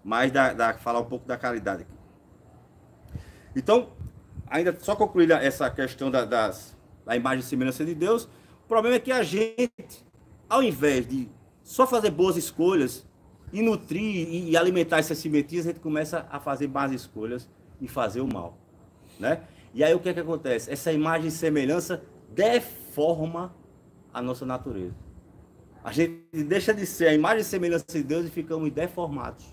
mais falar um pouco da caridade aqui. Então, ainda só concluir essa questão da imagem e semelhança de Deus, o problema é que a gente, ao invés de só fazer boas escolhas e nutrir e alimentar essas sementinhas, a gente começa a fazer más escolhas e fazer o mal, né? E aí o que acontece? Essa imagem e semelhança deforma a nossa natureza. A gente deixa de ser a imagem e semelhança de Deus e ficamos deformados.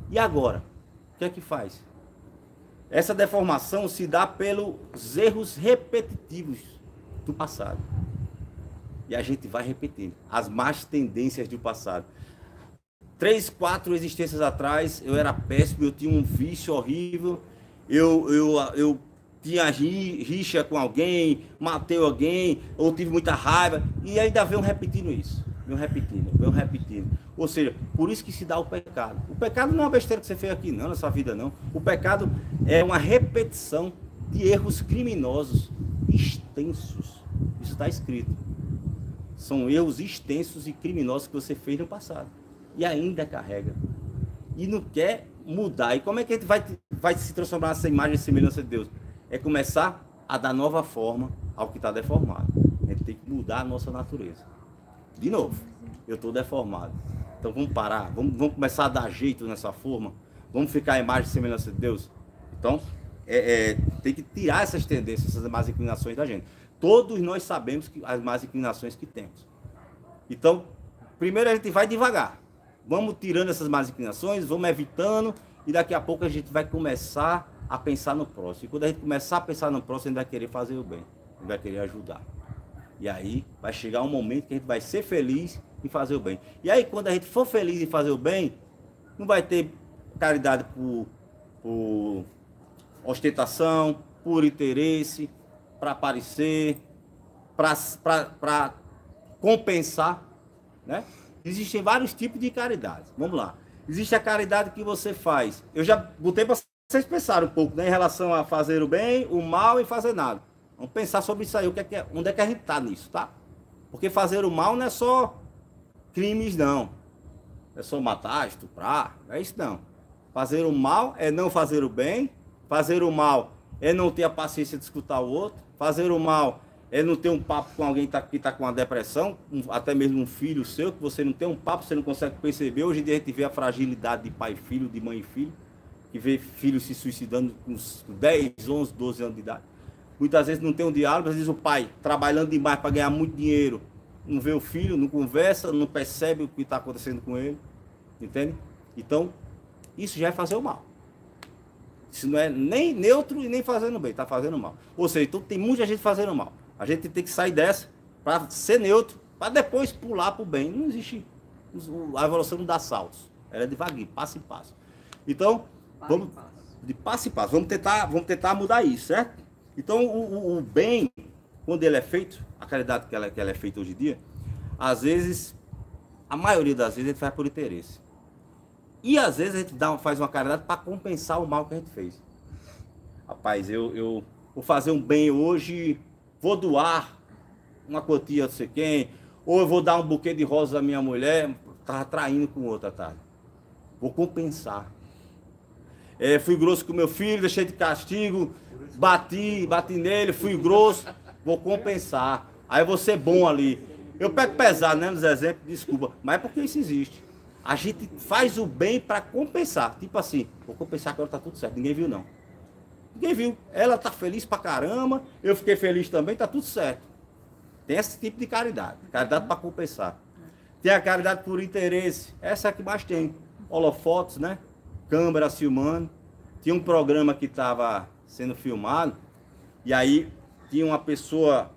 E agora? O que é que faz? Essa deformação se dá pelos erros repetitivos do passado. E a gente vai repetindo as más tendências do passado. 3, 4 existências atrás, eu era péssimo, eu tinha um vício horrível, eu tinha rixa com alguém, matei alguém, ou tive muita raiva, e ainda venho repetindo isso. Venho repetindo. Ou seja, por isso que se dá o pecado. O pecado não é uma besteira que você fez aqui, não, nessa vida, não. O pecado é uma repetição de erros criminosos extensos. Isso está escrito. São erros extensos e criminosos que você fez no passado. E ainda carrega. E não quer mudar. E como é que a gente vai se transformar nessa imagem e semelhança de Deus? É começar a dar nova forma ao que está deformado. A gente tem que mudar a nossa natureza. De novo, eu estou deformado. Então vamos parar, vamos começar a dar jeito nessa forma. Vamos ficar a imagem e semelhança de Deus. Então, tem que tirar essas tendências, essas más inclinações da gente. Todos nós sabemos as más inclinações que temos. Então, primeiro a gente vai devagar. Vamos tirando essas más inclinações, vamos evitando, e daqui a pouco a gente vai começar a pensar no próximo. E quando a gente começar a pensar no próximo, a gente vai querer fazer o bem. A gente vai querer ajudar. E aí vai chegar um momento que a gente vai ser feliz em fazer o bem. E aí quando a gente for feliz em fazer o bem, não vai ter caridade por ostentação, por interesse, para aparecer, para compensar, né? Existem vários tipos de caridade. Vamos lá. Existe a caridade que você faz. Eu já botei para vocês pensarem um pouco, né, em relação a fazer o bem, o mal e fazer nada. Vamos pensar sobre isso aí, onde é que a gente está nisso, tá? Porque fazer o mal não é só crimes, não. É só matar, estuprar, não é isso não. Fazer o mal é não fazer o bem. Fazer o mal é não ter a paciência de escutar o outro. Fazer o mal é não ter um papo com alguém que está com uma depressão, até mesmo um filho seu, que você não tem um papo, você não consegue perceber. Hoje em dia a gente vê a fragilidade de pai e filho, de mãe e filho, que vê filhos se suicidando com 10, 11, 12 anos de idade. Muitas vezes não tem um diálogo, às vezes o pai trabalhando demais para ganhar muito dinheiro, não vê o filho, não conversa, não percebe o que está acontecendo com ele, entende? Então, isso já é fazer o mal. Isso não é nem neutro e nem fazendo bem, está fazendo mal. Ou seja, então tem muita gente fazendo mal. A gente tem que sair dessa para ser neutro, para depois pular para o bem. Não existe, a evolução não dá saltos. Ela é devagar, passo em passo. Então, vamos de passo em passo. Vamos tentar mudar isso, certo? Então, o bem, quando ele é feito, a caridade que ela é feita hoje em dia, às vezes, a maioria das vezes, a gente faz por interesse. E às vezes a gente faz uma caridade para compensar o mal que a gente fez. Rapaz, eu vou fazer um bem hoje, vou doar uma quantia não sei quem, ou eu vou dar um buquê de rosas à minha mulher, estava traindo com outra tarde. Vou compensar. Fui grosso com meu filho, deixei de castigo, bati nele, fui grosso, vou compensar. Aí eu vou ser bom ali. Eu pego pesado, né, nos exemplos, desculpa, mas é porque isso existe. A gente faz o bem para compensar. Tipo assim, vou compensar que agora tá tudo certo. Ninguém viu, não. Ninguém viu. Ela tá feliz pra caramba, eu fiquei feliz também, tá tudo certo. Tem esse tipo de caridade. Caridade para compensar. Tem a caridade por interesse. Essa é a que mais tem. Holofotes, né? Câmera filmando. Tinha um programa que estava sendo filmado, e aí tinha uma pessoa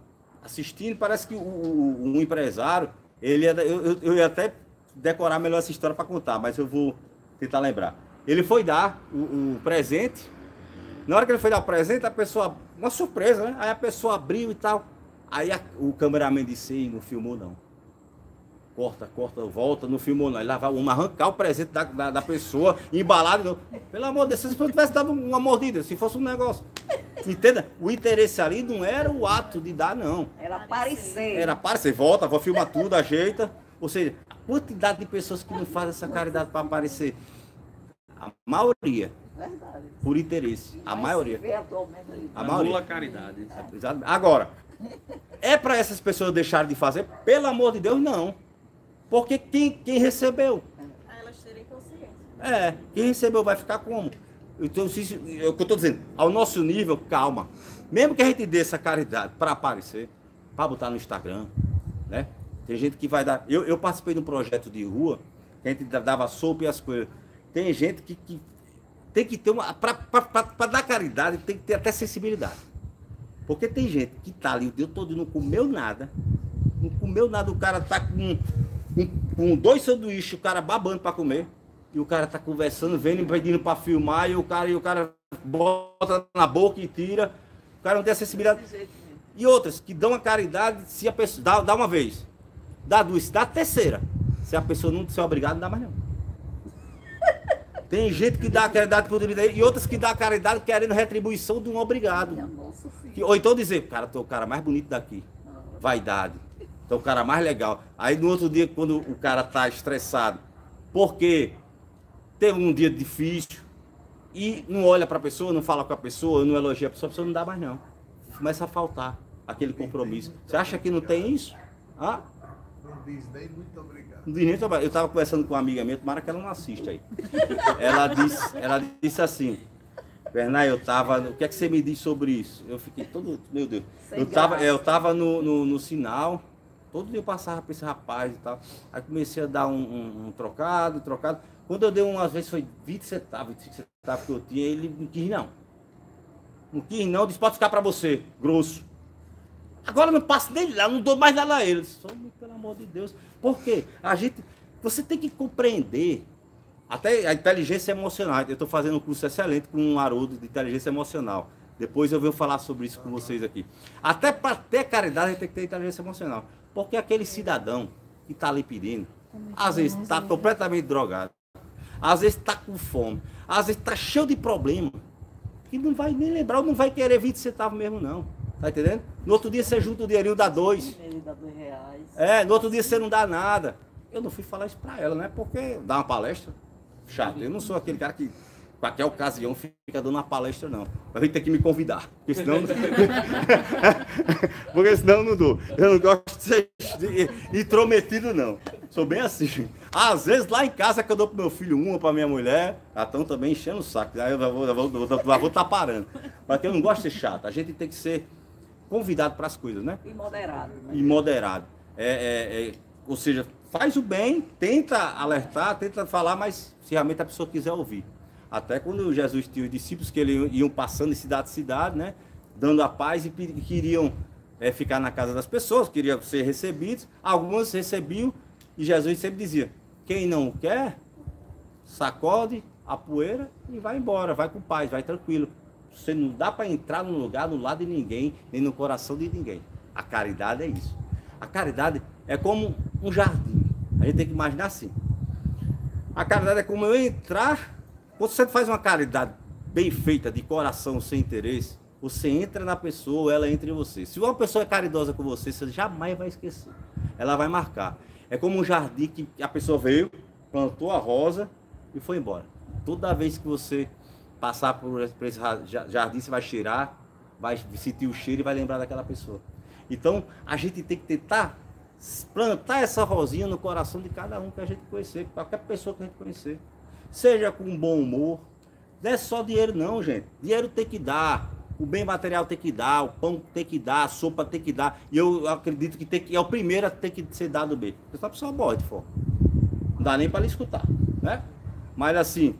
assistindo, parece que um empresário, eu ia até decorar melhor essa história para contar, mas eu vou tentar lembrar. Ele foi dar o presente, na hora que ele foi dar o presente, a pessoa, uma surpresa, né? Aí a pessoa abriu e tal, aí o cameraman disse, ei, não filmou não. Corta, volta, não filmou não. Ele lá vai arrancar o presente da pessoa, embalado. Não. Pelo amor de Deus, se eu tivesse dado uma mordida, se fosse um negócio. Entenda? O interesse ali não era o ato de dar, não. Era aparecer. Era aparecer, volta, vou filmar tudo, ajeita. Ou seja, a quantidade de pessoas que não fazem essa caridade para aparecer. A maioria. Verdade. Por interesse. A maioria. A maioria. Anula a caridade. Agora, é para essas pessoas deixarem de fazer? Pelo amor de Deus, não. Porque quem recebeu? Elas terem consciência. Quem recebeu vai ficar como? Então, é o que eu estou dizendo, ao nosso nível, calma. Mesmo que a gente dê essa caridade para aparecer, para botar no Instagram, né? Tem gente que vai dar... Eu participei de um projeto de rua, que a gente dava sopa e as coisas. Tem gente que tem que ter uma... Para dar caridade, tem que ter até sensibilidade. Porque tem gente que está ali o dia todo e não comeu nada. Não comeu nada, o cara está com 2 sanduíches, o cara babando para comer. E o cara tá conversando, vendo, pedindo para filmar, e o cara bota na boca e tira. O cara não tem acessibilidade. E outras que dão a caridade, se a pessoa dá uma vez, dá 2, dá a terceira. Se a pessoa não ser obrigada, não dá mais não. Tem gente que dá a caridade por direito e outras que dá a caridade querendo retribuição de um obrigado. Ou então dizer, cara, tu é o cara mais bonito daqui. Vaidade. Tu é o cara mais legal. Aí no outro dia, quando o cara tá estressado, porque teve um dia difícil e não olha para a pessoa, não fala com a pessoa, não elogia a pessoa não dá mais não. Começa a faltar aquele compromisso. Você acha que não tem isso? Ah? Não diz nem muito obrigado. Não diz nem muito obrigado. Eu estava conversando com uma amiga minha, tomara que ela não assista aí. Ela disse assim, Bernardo, eu estava... O que é que você me diz sobre isso? Eu fiquei todo... Meu Deus. Eu estava no sinal, todo dia eu passava para esse rapaz e tal. Aí comecei a dar um trocado. Quando eu dei umas vezes foi 20 centavos que eu tinha, ele não quis não. Não quis não, disse, pode ficar para você, grosso. Agora não passo nem lá, não dou mais nada a ele. Só, pelo amor de Deus. Por quê? Você tem que compreender até a inteligência emocional. Eu estou fazendo um curso excelente com um Haroldo de inteligência emocional. Depois eu venho falar sobre isso com vocês aqui. Até para ter caridade, a gente tem que ter inteligência emocional. Porque aquele cidadão que está ali pedindo, às vezes está completamente drogado. Às vezes está com fome, às vezes está cheio de problema, que não vai nem lembrar, não vai querer 20 centavos mesmo não, tá entendendo? No outro dia você junta o dinheirinho, dá 2. No outro dia você não dá nada. Eu não fui falar isso para ela, né? Porque dá uma palestra, chato, eu não sou aquele cara que, qualquer ocasião, fica dando uma palestra não. A gente tem que me convidar, porque senão eu não dou. Eu não gosto de ser intrometido não, sou bem assim. Às vezes lá em casa que eu dou pro meu filho uma, pra minha mulher, estão também enchendo o saco. Aí eu vou estar parando. Porque eu não gosto de ser chato. A gente tem que ser convidado para as coisas, né? E moderado. Né? E moderado. Ou seja, faz o bem, tenta alertar, tenta falar, mas se realmente a pessoa quiser ouvir. Até quando Jesus tinha os discípulos que ele iam passando de cidade em cidade, né, dando a paz e queriam ficar na casa das pessoas, queriam ser recebidos. Alguns recebiam e Jesus sempre dizia: quem não quer, sacode a poeira e vai embora, vai com paz, vai tranquilo. Você não dá para entrar no lugar, no lado de ninguém, nem no coração de ninguém. A caridade é isso. A caridade é como um jardim. A gente tem que imaginar assim. A caridade é como eu entrar. Quando você faz uma caridade bem feita, de coração, sem interesse, você entra na pessoa, ela entra em você. Se uma pessoa é caridosa com você, você jamais vai esquecer. Ela vai marcar. É como um jardim que a pessoa veio, plantou a rosa e foi embora. Toda vez que você passar por esse jardim, você vai cheirar, vai sentir o cheiro e vai lembrar daquela pessoa. Então, a gente tem que tentar plantar essa rosinha no coração de cada um que a gente conhecer, qualquer pessoa que a gente conhecer. Seja com bom humor. Não é só dinheiro não, gente. Dinheiro tem que dar. O bem material tem que dar, o pão tem que dar, a sopa tem que dar. E eu acredito que é o primeiro a ter que ser dado bem. Porque senão a pessoa morre de fome. Não dá nem para lhe escutar, né? Mas assim,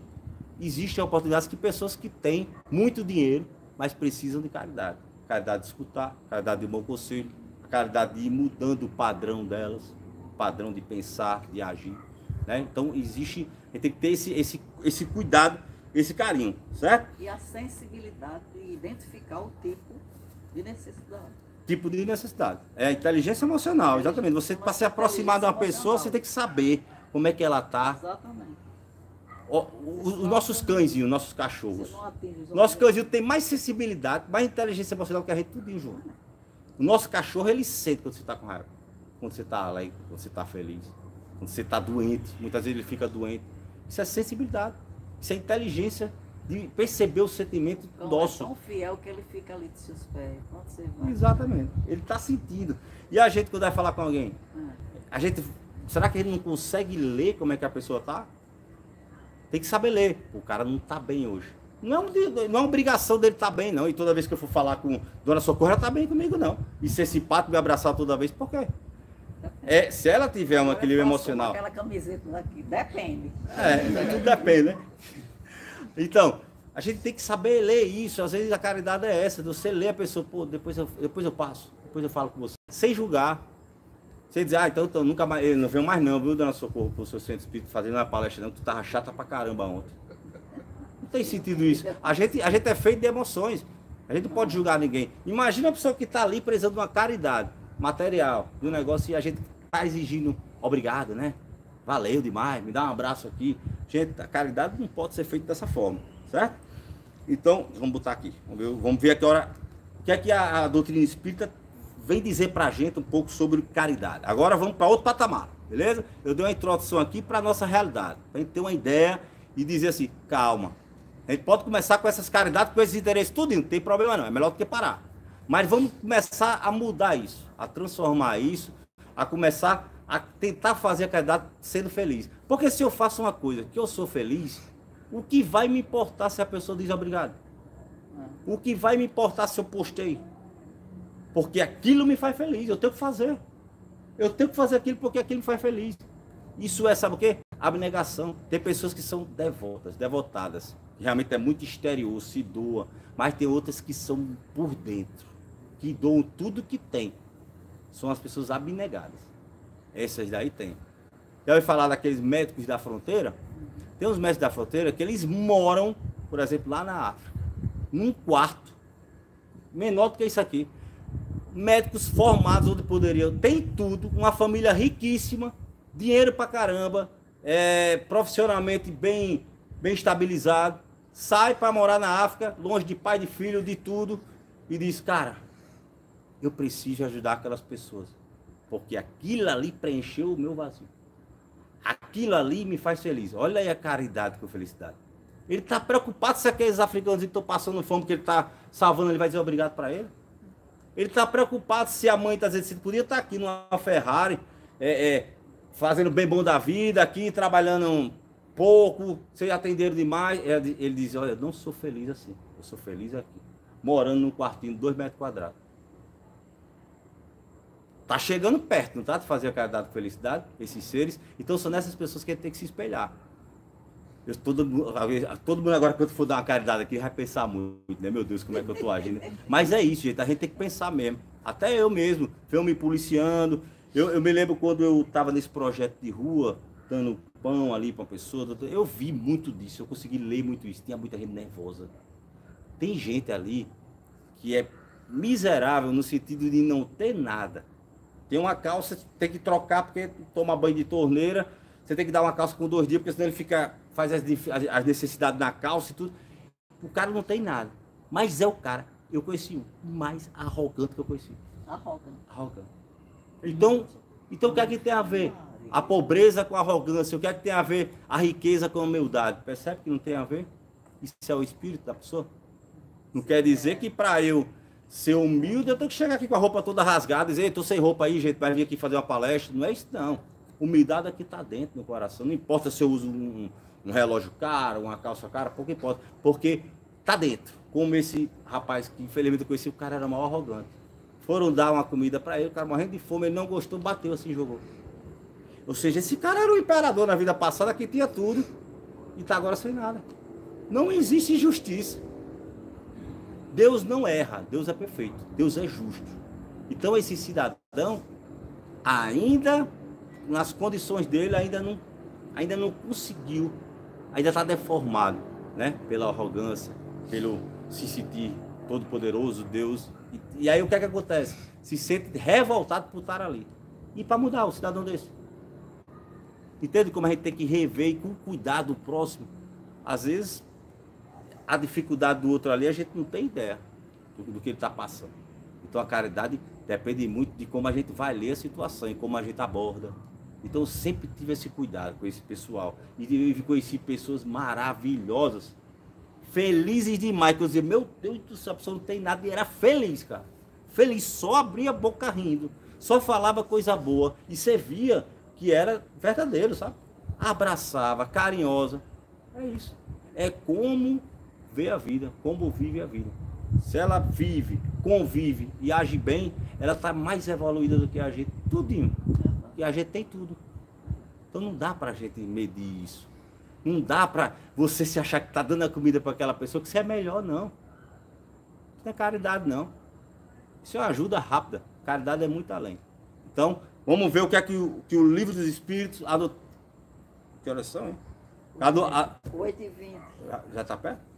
existem oportunidades que pessoas que têm muito dinheiro, mas precisam de caridade. Caridade de escutar, caridade de bom conselho, caridade de ir mudando o padrão delas, o padrão de pensar, de agir, né? Então existe, a gente tem que ter esse cuidado, esse carinho, certo? E a sensibilidade de identificar o tipo de necessidade. Tipo de necessidade. É a inteligência emocional, exatamente. Você, para se aproximar de uma pessoa, você tem que saber como é que ela está. Exatamente. Os nossos cãezinhos, nossos cachorros. Nosso cãezinho tem mais sensibilidade, mais inteligência emocional que a gente tudo junto. O nosso cachorro, ele sente quando você está com raiva, quando você está alegre, quando você está feliz, quando você está doente. Muitas vezes ele fica doente. Isso é sensibilidade. Isso é inteligência de perceber o sentimento nosso. É tão fiel que ele fica ali de seus pés. Quando você vai. Exatamente. Ele está sentindo. E a gente, quando vai falar com alguém, a gente, será que ele não consegue ler como é que a pessoa está? Tem que saber ler. O cara não está bem hoje. Não é obrigação dele estar bem, não. E toda vez que eu for falar com Dona Socorro, ela está bem comigo, não. E ser simpático, me abraçar toda vez, por quê? Se ela tiver um equilíbrio emocional. Aquela camiseta daqui, depende. Tudo depende, né? Então, a gente tem que saber ler isso. Às vezes a caridade é essa, de você ler a pessoa, pô, depois eu passo, depois eu falo com você. Sem julgar. Você dizer, então nunca mais, ele não veio mais não, viu, Dona Socorro, pro seu centro espírita fazendo uma palestra, não, tu tava chata pra caramba ontem. Não tem sentido isso. A gente é feito de emoções. A gente não pode julgar ninguém. Imagina a pessoa que está ali precisando de uma caridade material, de um negócio, e a gente está exigindo, obrigado, né? Valeu demais, me dá um abraço aqui. Gente, a caridade não pode ser feita dessa forma, certo? Então, vamos botar aqui. Vamos ver aqui o que é que a doutrina espírita vem dizer pra gente um pouco sobre caridade. Agora vamos para outro patamar, beleza? Eu dei uma introdução aqui para a nossa realidade, para a gente ter uma ideia e dizer assim, calma. A gente pode começar com essas caridades, com esses interesses, tudo, não tem problema não, é melhor do que parar. Mas vamos começar a mudar isso, a transformar isso, a começar a tentar fazer a caridade sendo feliz. Porque se eu faço uma coisa que eu sou feliz, o que vai me importar se a pessoa diz obrigado? O que vai me importar se eu postei? Porque aquilo me faz feliz, eu tenho que fazer. Eu tenho que fazer aquilo porque aquilo me faz feliz. Isso é, sabe o quê? Abnegação. Tem pessoas que são devotadas, que realmente é muito exterior, se doa, mas tem outras que são por dentro, que doam tudo que tem. São as pessoas abnegadas. Essas daí tem. Já ouvi falar daqueles médicos da fronteira? Tem uns médicos da fronteira que eles moram, por exemplo, lá na África, num quarto menor do que isso aqui. Médicos formados onde poderiam, tem tudo, uma família riquíssima, dinheiro pra caramba, profissionalmente bem estabilizado, sai para morar na África, longe de pai, de filho, de tudo, e diz, cara, eu preciso ajudar aquelas pessoas, porque aquilo ali preencheu o meu vazio. Aquilo ali me faz feliz. Olha aí a caridade com felicidade. Ele está preocupado se aqueles africanos que estão passando fome, que ele está salvando, ele vai dizer obrigado para ele. Ele está preocupado se a mãe está dizendo, você podia estar aqui numa Ferrari, fazendo bem bom da vida, aqui trabalhando um pouco, vocês atenderam demais. Ele diz, olha, eu não sou feliz assim, eu sou feliz aqui, morando num quartinho de 2 metros quadrados. Tá chegando perto, não tá? De fazer a caridade com felicidade, esses seres. Então são nessas pessoas que a gente tem que se espelhar. Todo mundo agora, quando for dar uma caridade aqui, vai pensar muito, né? Meu Deus, como é que eu tô agindo? Mas é isso, gente, a gente tem que pensar mesmo. Até eu mesmo, eu me policiando. Eu me lembro quando eu estava nesse projeto de rua, dando pão ali para uma pessoa, eu vi muito disso, eu consegui ler muito isso. Tinha muita gente nervosa. Tem gente ali que é miserável no sentido de não ter nada. Tem uma calça, tem que trocar porque toma banho de torneira. Você tem que dar uma calça com 2 dias, porque senão ele faz as necessidades na calça e tudo. O cara não tem nada. Mas é o cara. Eu conheci o mais arrogante que eu conheci. Arrogante. Então, o que é que tem a ver? A pobreza com a arrogância. O que é que tem a ver a riqueza com a humildade? Percebe que não tem a ver? Isso é o espírito da pessoa. Não quer dizer que para eu ser humilde, eu tenho que chegar aqui com a roupa toda rasgada e dizer, estou sem roupa aí, gente, vai vir aqui fazer uma palestra. Não é isso, não. Humildade aqui está dentro do coração. Não importa se eu uso um relógio caro, uma calça cara, pouco importa. Porque está dentro. Como esse rapaz que infelizmente eu conheci, o cara era mal arrogante. Foram dar uma comida para ele, o cara morrendo de fome, ele não gostou, bateu assim, jogou. Ou seja, esse cara era um imperador na vida passada que tinha tudo e está agora sem nada. Não existe injustiça. Deus não erra, Deus é perfeito, Deus é justo. Então esse cidadão ainda nas condições dele ainda não conseguiu, ainda está deformado, né? Pela arrogância, pelo se sentir todo poderoso, Deus. E aí o que é que acontece? Se sente revoltado por estar ali. E para mudar o cidadão desse? Entende como a gente tem que rever e com cuidado o próximo? Às vezes a dificuldade do outro ali a gente não tem ideia do que ele está passando. Então a caridade depende muito de como a gente vai ler a situação e como a gente aborda. Então eu sempre tive esse cuidado com esse pessoal. E conheci pessoas maravilhosas, felizes demais. Que eu dizia, meu Deus do céu, a pessoa não tem nada. E era feliz, cara. Feliz, só abria a boca rindo. Só falava coisa boa. E você via que era verdadeiro, sabe? Abraçava, carinhosa. É isso. É como vê a vida, como vive a vida. Se ela vive, convive e age bem, ela está mais evoluída do que a gente, tudinho. E a gente tem tudo. Então não dá para a gente medir isso. Não dá para você se achar que está dando a comida para aquela pessoa que você é melhor, não. Não é caridade, não. Isso é uma ajuda rápida. Caridade é muito além. Então, vamos ver o que é que o Livro dos Espíritos... Que horas são, hein? 8h20. Já está perto?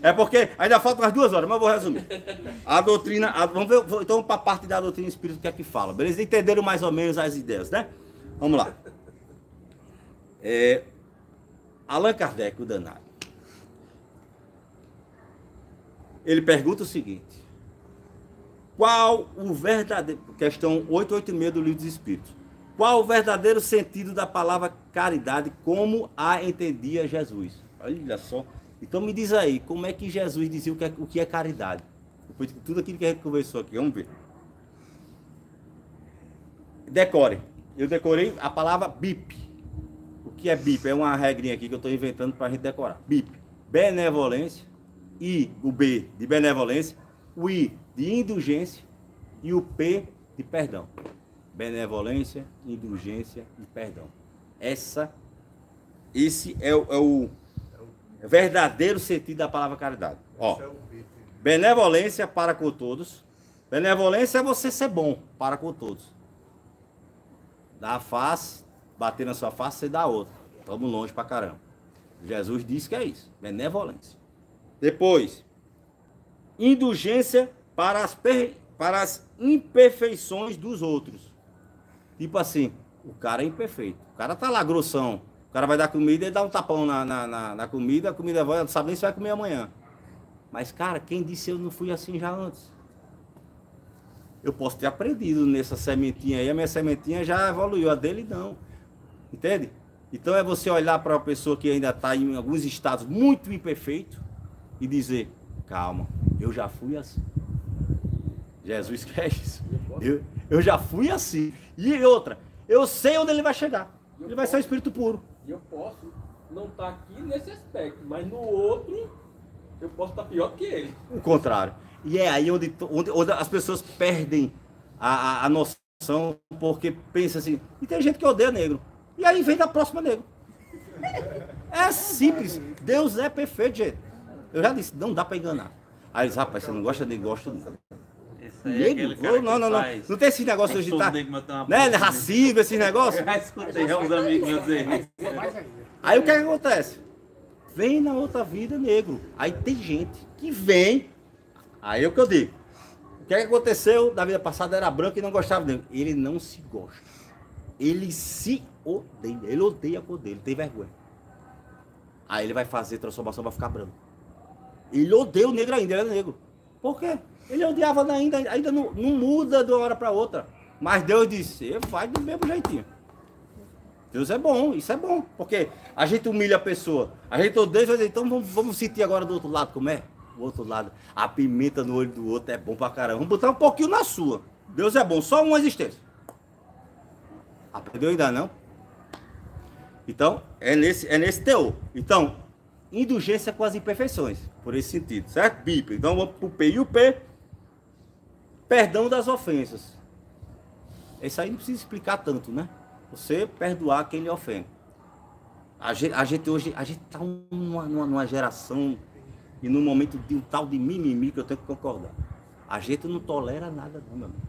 É porque ainda faltam umas 2 horas, mas eu vou resumir. A doutrina, vamos ver, então para a parte da doutrina espírita, o que é que fala? Beleza? Entenderam mais ou menos as ideias, né? Vamos lá. Allan Kardec, o danado. Ele pergunta o seguinte: qual o verdadeiro... Questão 886 do Livro dos Espíritos. Qual o verdadeiro sentido da palavra caridade, como a entendia Jesus? Olha só. Então me diz aí, como é que Jesus dizia o que é caridade? Depois de tudo aquilo que a gente conversou aqui, vamos ver. Decore. Eu decorei a palavra BIP. O que é BIP? É uma regrinha aqui que eu estou inventando para a gente decorar. BIP. Benevolência. I, o B de benevolência. O I de indulgência. E o P de perdão. Benevolência, indulgência e perdão. Esse é o verdadeiro sentido da palavra caridade. Ó, benevolência para com todos. Benevolência é você ser bom para com todos. Dá a face, bater na sua face, você dá outra. Estamos longe pra caramba. Jesus disse que é isso. Benevolência. Depois, indulgência para as imperfeições dos outros. Tipo assim, o cara é imperfeito. O cara tá lá grossão. O cara vai dar comida e dá um tapão na comida. A comida vai, não sabe nem se vai comer amanhã. Mas, cara, quem disse eu não fui assim já antes? Eu posso ter aprendido nessa sementinha aí. A minha sementinha já evoluiu. A dele não. Entende? Então é você olhar para uma pessoa que ainda está em alguns estados muito imperfeitos e dizer, calma, eu já fui assim. Jesus quer isso. Eu já fui assim. E outra, eu sei onde ele vai chegar. Ele vai ser o espírito puro. E eu posso não estar aqui nesse aspecto, mas no outro eu posso estar pior que ele. O contrário. E é aí onde as pessoas perdem a noção, porque pensa assim, e tem gente que odeia negro. E aí vem da próxima negro. É simples. Deus é perfeito, gente. Eu já disse, não dá para enganar. Aí eles, rapaz, você não gosta de negro? Gosto não. Esse aí é aquele cara não. Não tem esse negócio hoje, tá? Né? Racismo, esses negócios. Já escutei, uns amigos meus dizerem. Aí o que acontece? Vem na outra vida negro. Aí tem gente que vem. Aí é o que eu digo. O que aconteceu na vida passada era branco e não gostava dele. Ele não se gosta. Ele se odeia. Ele odeia a cor dele, tem vergonha. Aí ele vai fazer transformação para ficar branco. Ele odeia o negro ainda, ele é negro. Por quê? Ele odiava ainda não muda de uma hora para outra. Mas Deus disse, você vai do mesmo jeitinho. Deus é bom, isso é bom. Porque a gente humilha a pessoa. A gente odeia e vai dizer, então vamos sentir agora do outro lado como é? O outro lado, a pimenta no olho do outro é bom pra caramba. Vamos botar um pouquinho na sua. Deus é bom, só uma existência. Aprendeu ainda não? Então, é nesse teor. Então, indulgência com as imperfeições, por esse sentido, certo? BIP. Então, vamos pro P. E o P, perdão das ofensas. Isso aí não precisa explicar tanto, né? Você perdoar quem lhe ofende. A gente hoje, a gente tá numa geração e num momento de um tal de mimimi que eu tenho que concordar. A gente não tolera nada não, meu amigo.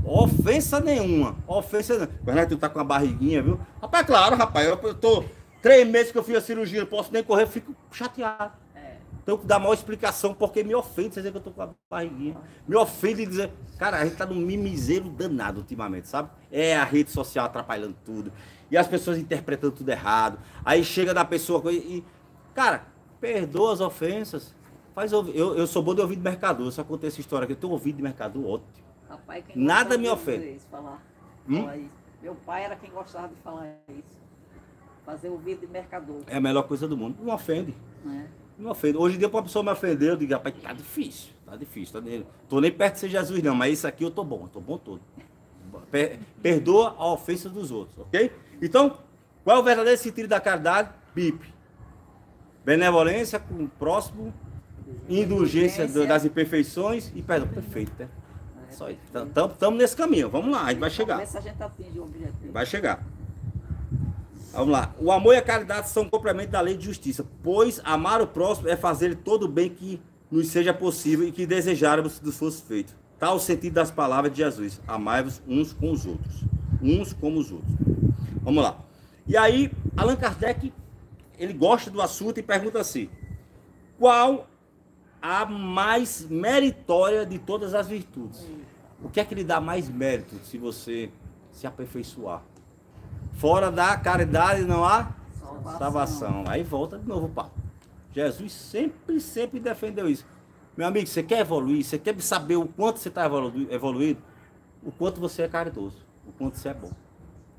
Ofensa nenhuma. Quando tu tá com a barriguinha, viu? Rapaz, claro, rapaz, eu tô 3 meses que eu fiz a cirurgia, não posso nem correr, fico chateado. Tenho que dar maior explicação porque me ofende dizer que eu tô com a barriguinha. Me ofende dizer, cara, a gente tá num mimiseiro danado ultimamente, sabe? É a rede social atrapalhando tudo. E as pessoas interpretando tudo errado. Aí chega da pessoa e cara, perdoa as ofensas. Eu sou bom de ouvido de mercador, só contei essa história aqui. Eu tenho ouvido de mercador ótimo. Rapaz, nada me ofende. Falar isso. Meu pai era quem gostava de falar isso. Fazer ouvido de mercador. É a melhor coisa do mundo. Não ofende. Não ofende. Hoje em dia, pra pessoa me ofender, eu digo, rapaz, tá difícil. Tô nem perto de ser Jesus, não, mas isso aqui eu tô bom todo. Perdoa a ofensa dos outros, ok? Então, qual é o verdadeiro sentido da caridade? BIP. Benevolência com o próximo, indulgência das imperfeições e perdão. Perfeito, né? Só isso. Estamos nesse caminho, vamos lá, a gente vai chegar. Vamos ver se a gente atinge o objetivo. Vai chegar. Vamos lá. O amor e a caridade são complementos da lei de justiça, pois amar o próximo é fazer todo o bem que nos seja possível e que desejáramos que nos fosse feito. Tal o sentido das palavras de Jesus. Amai-vos uns com os outros. Uns como os outros. Vamos lá. E aí, Allan Kardec, ele gosta do assunto e pergunta assim: qual a mais meritória de todas as virtudes? O que é que lhe dá mais mérito se você se aperfeiçoar? Fora da caridade não há salvação. Aí volta de novo o papo. Jesus sempre defendeu isso. Meu amigo, você quer evoluir? Você quer saber o quanto você está evoluído? O quanto você é caridoso. O quanto você é bom.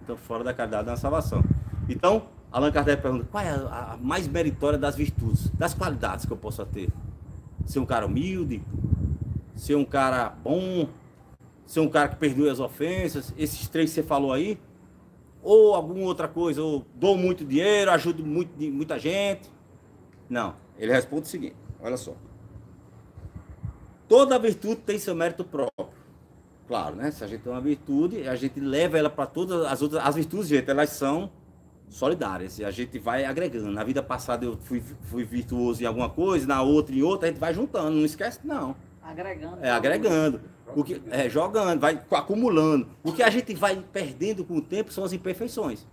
Então, fora da caridade não há salvação. Então, Allan Kardec pergunta: qual é a mais meritória das virtudes? Das qualidades que eu possa ter? Ser um cara humilde? Ser um cara bom? Ser um cara que perdoe as ofensas? Esses 3 que você falou aí? Ou alguma outra coisa? Ou dou muito dinheiro, ajudo muita gente? Não. Ele responde o seguinte, olha só. Toda virtude tem seu mérito próprio. Claro, né? Se a gente tem uma virtude, a gente leva ela para todas as outras. As virtudes, gente, elas são solidárias. E a gente vai agregando. Na vida passada eu fui virtuoso em alguma coisa, na outra em outra, a gente vai juntando. Não esquece, não. Agregando. Agregando. Jogando, vai acumulando. O que a gente vai perdendo com o tempo são as imperfeições.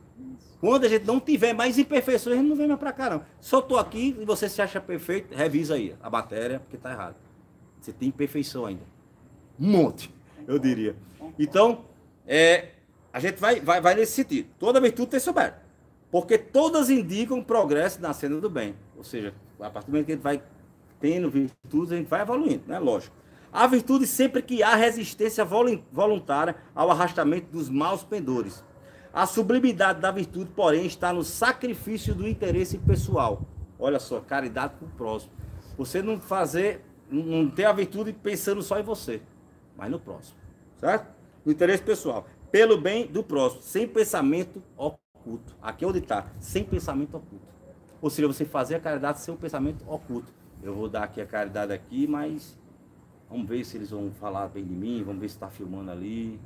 Quando a gente não tiver mais imperfeições, a gente não vem mais pra cá, não. Se eu tô aqui e você se acha perfeito, revisa aí a matéria, porque tá errado. Você tem imperfeição ainda. Um monte, eu diria. Então, a gente vai nesse sentido. Toda virtude tem seu mérito. Porque todas indicam progresso na cena do bem. Ou seja, a partir do momento que a gente vai tendo virtudes, a gente vai evoluindo, né? Lógico. A virtude sempre que há resistência voluntária ao arrastamento dos maus pendores. A sublimidade da virtude, porém, está no sacrifício do interesse pessoal. Olha só, caridade com o próximo. Você não ter a virtude pensando só em você, mas no próximo, certo? No interesse pessoal, pelo bem do próximo, sem pensamento oculto. Aqui é onde está, sem pensamento oculto. Ou seja, você fazer a caridade sem um pensamento oculto. Eu vou dar aqui a caridade aqui, mas Vamos ver se eles vão falar bem de mim, vamos ver se está filmando ali.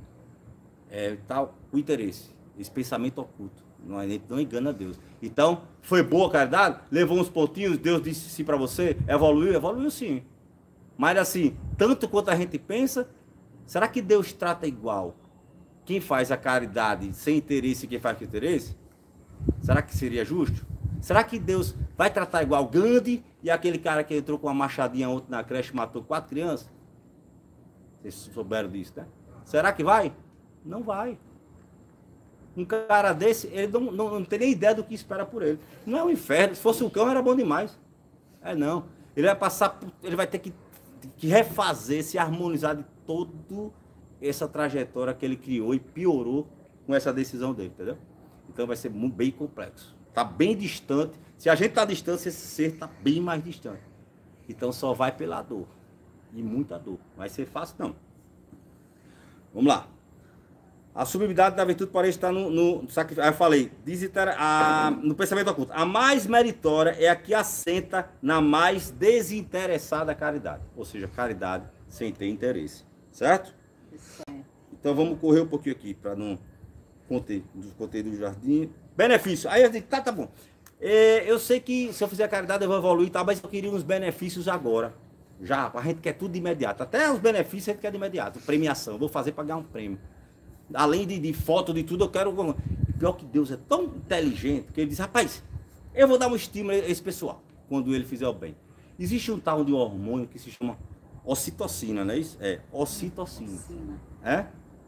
Tal, o interesse, esse pensamento oculto. Não engana Deus. Então, foi boa a caridade? Levou uns pontinhos, Deus disse sim para você? Evoluiu? Evoluiu sim. Mas assim, tanto quanto a gente pensa, será que Deus trata igual quem faz a caridade sem interesse e quem faz com interesse? Será que seria justo? Será que Deus vai tratar igual Gandhi e aquele cara que entrou com uma machadinha ontem na creche e matou 4 crianças? Vocês souberam disso, né? Será que vai? Não vai. Um cara desse, ele não tem nem ideia do que espera por ele. Não é um inferno. Se fosse um cão, era bom demais. Não. Ele vai passar, ele vai ter que refazer, se harmonizar de toda essa trajetória que ele criou e piorou com essa decisão dele, entendeu? Então vai ser bem complexo. Está bem distante. Se a gente está distante, esse ser está bem mais distante. Então só vai pela dor. E muita dor. Não vai ser fácil, não. Vamos lá. A sublimidade da virtude parece estar no sacrifício. Eu falei, no pensamento oculto. A mais meritória é a que assenta na mais desinteressada caridade. Ou seja, caridade sem ter interesse. Certo? Então vamos correr um pouquinho aqui para não contei do jardim. Benefício. Aí eu digo, tá bom. Eu sei que se eu fizer caridade eu vou evoluir, tá, mas eu queria uns benefícios agora. Já, a gente quer tudo de imediato. Até os benefícios a gente quer de imediato. Premiação. Vou fazer para ganhar um prêmio. Além de foto, de tudo, eu quero... Pior que Deus é tão inteligente que ele diz, rapaz, eu vou dar um estímulo a esse pessoal, quando ele fizer o bem. Existe um tal de hormônio que se chama ocitocina, não é isso? Ocitocina.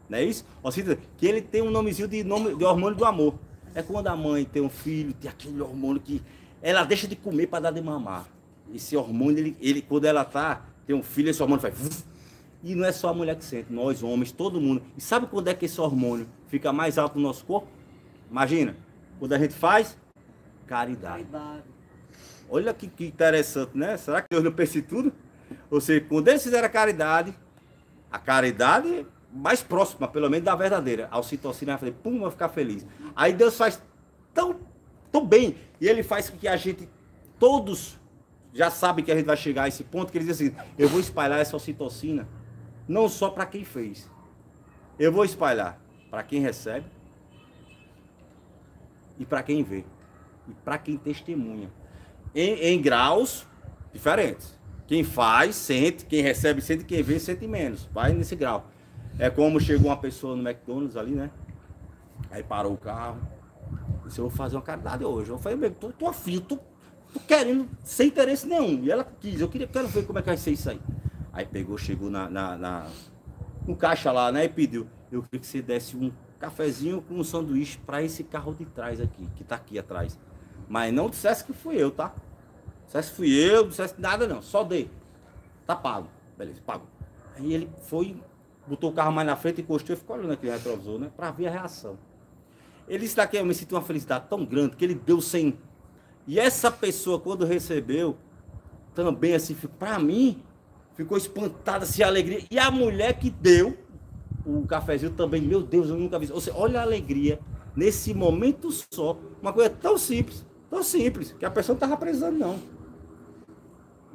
Não é isso? Ocitocina, que ele tem um nomezinho de hormônio do amor. É quando a mãe tem um filho, tem aquele hormônio que ela deixa de comer para dar de mamar. Esse hormônio, ele quando ela tem um filho, esse hormônio faz... E não é só a mulher que sente, nós homens, todo mundo. E sabe quando é que esse hormônio fica mais alto no nosso corpo? Imagina, quando a gente faz caridade. Olha que interessante, né? Será que Deus não pensa em tudo? Ou seja, quando eles fizeram a caridade mais próxima, pelo menos, da verdadeira. A ocitocina vai fazer, pum, vai ficar feliz. Aí Deus faz tão bem, e ele faz com que a gente, todos, já sabem que a gente vai chegar a esse ponto, que ele diz assim, eu vou espalhar essa ocitocina, não só para quem fez. Eu vou espalhar para quem recebe e para quem vê. E para quem testemunha. Em graus diferentes. Quem faz, sente. Quem recebe, sente. Quem vê, sente menos. Vai nesse grau. É como chegou uma pessoa no McDonald's ali, né? Aí parou o carro. Disse, eu vou fazer uma caridade hoje. Eu falei, tô afim, tô querendo, sem interesse nenhum. E ela quis, quero ver como é que vai ser isso aí. Aí pegou, chegou no caixa lá, né? E pediu, eu queria que você desse um cafezinho com um sanduíche para esse carro de trás aqui, que tá aqui atrás. Mas não dissesse que fui eu, tá? Dissesse que fui eu, não dissesse nada não, só dei. Tá pago. Beleza, pago. Aí ele foi, botou o carro mais na frente, encostou e ficou olhando aquele retrovisor, né? Para ver a reação. Ele disse daqui, eu me senti uma felicidade tão grande que ele deu sem... E essa pessoa, quando recebeu, também assim, para mim, ficou espantada, assim, a alegria. E a mulher que deu o cafezinho também, meu Deus, eu nunca vi. Ou seja, olha a alegria, nesse momento só, uma coisa tão simples, que a pessoa não estava precisando, não.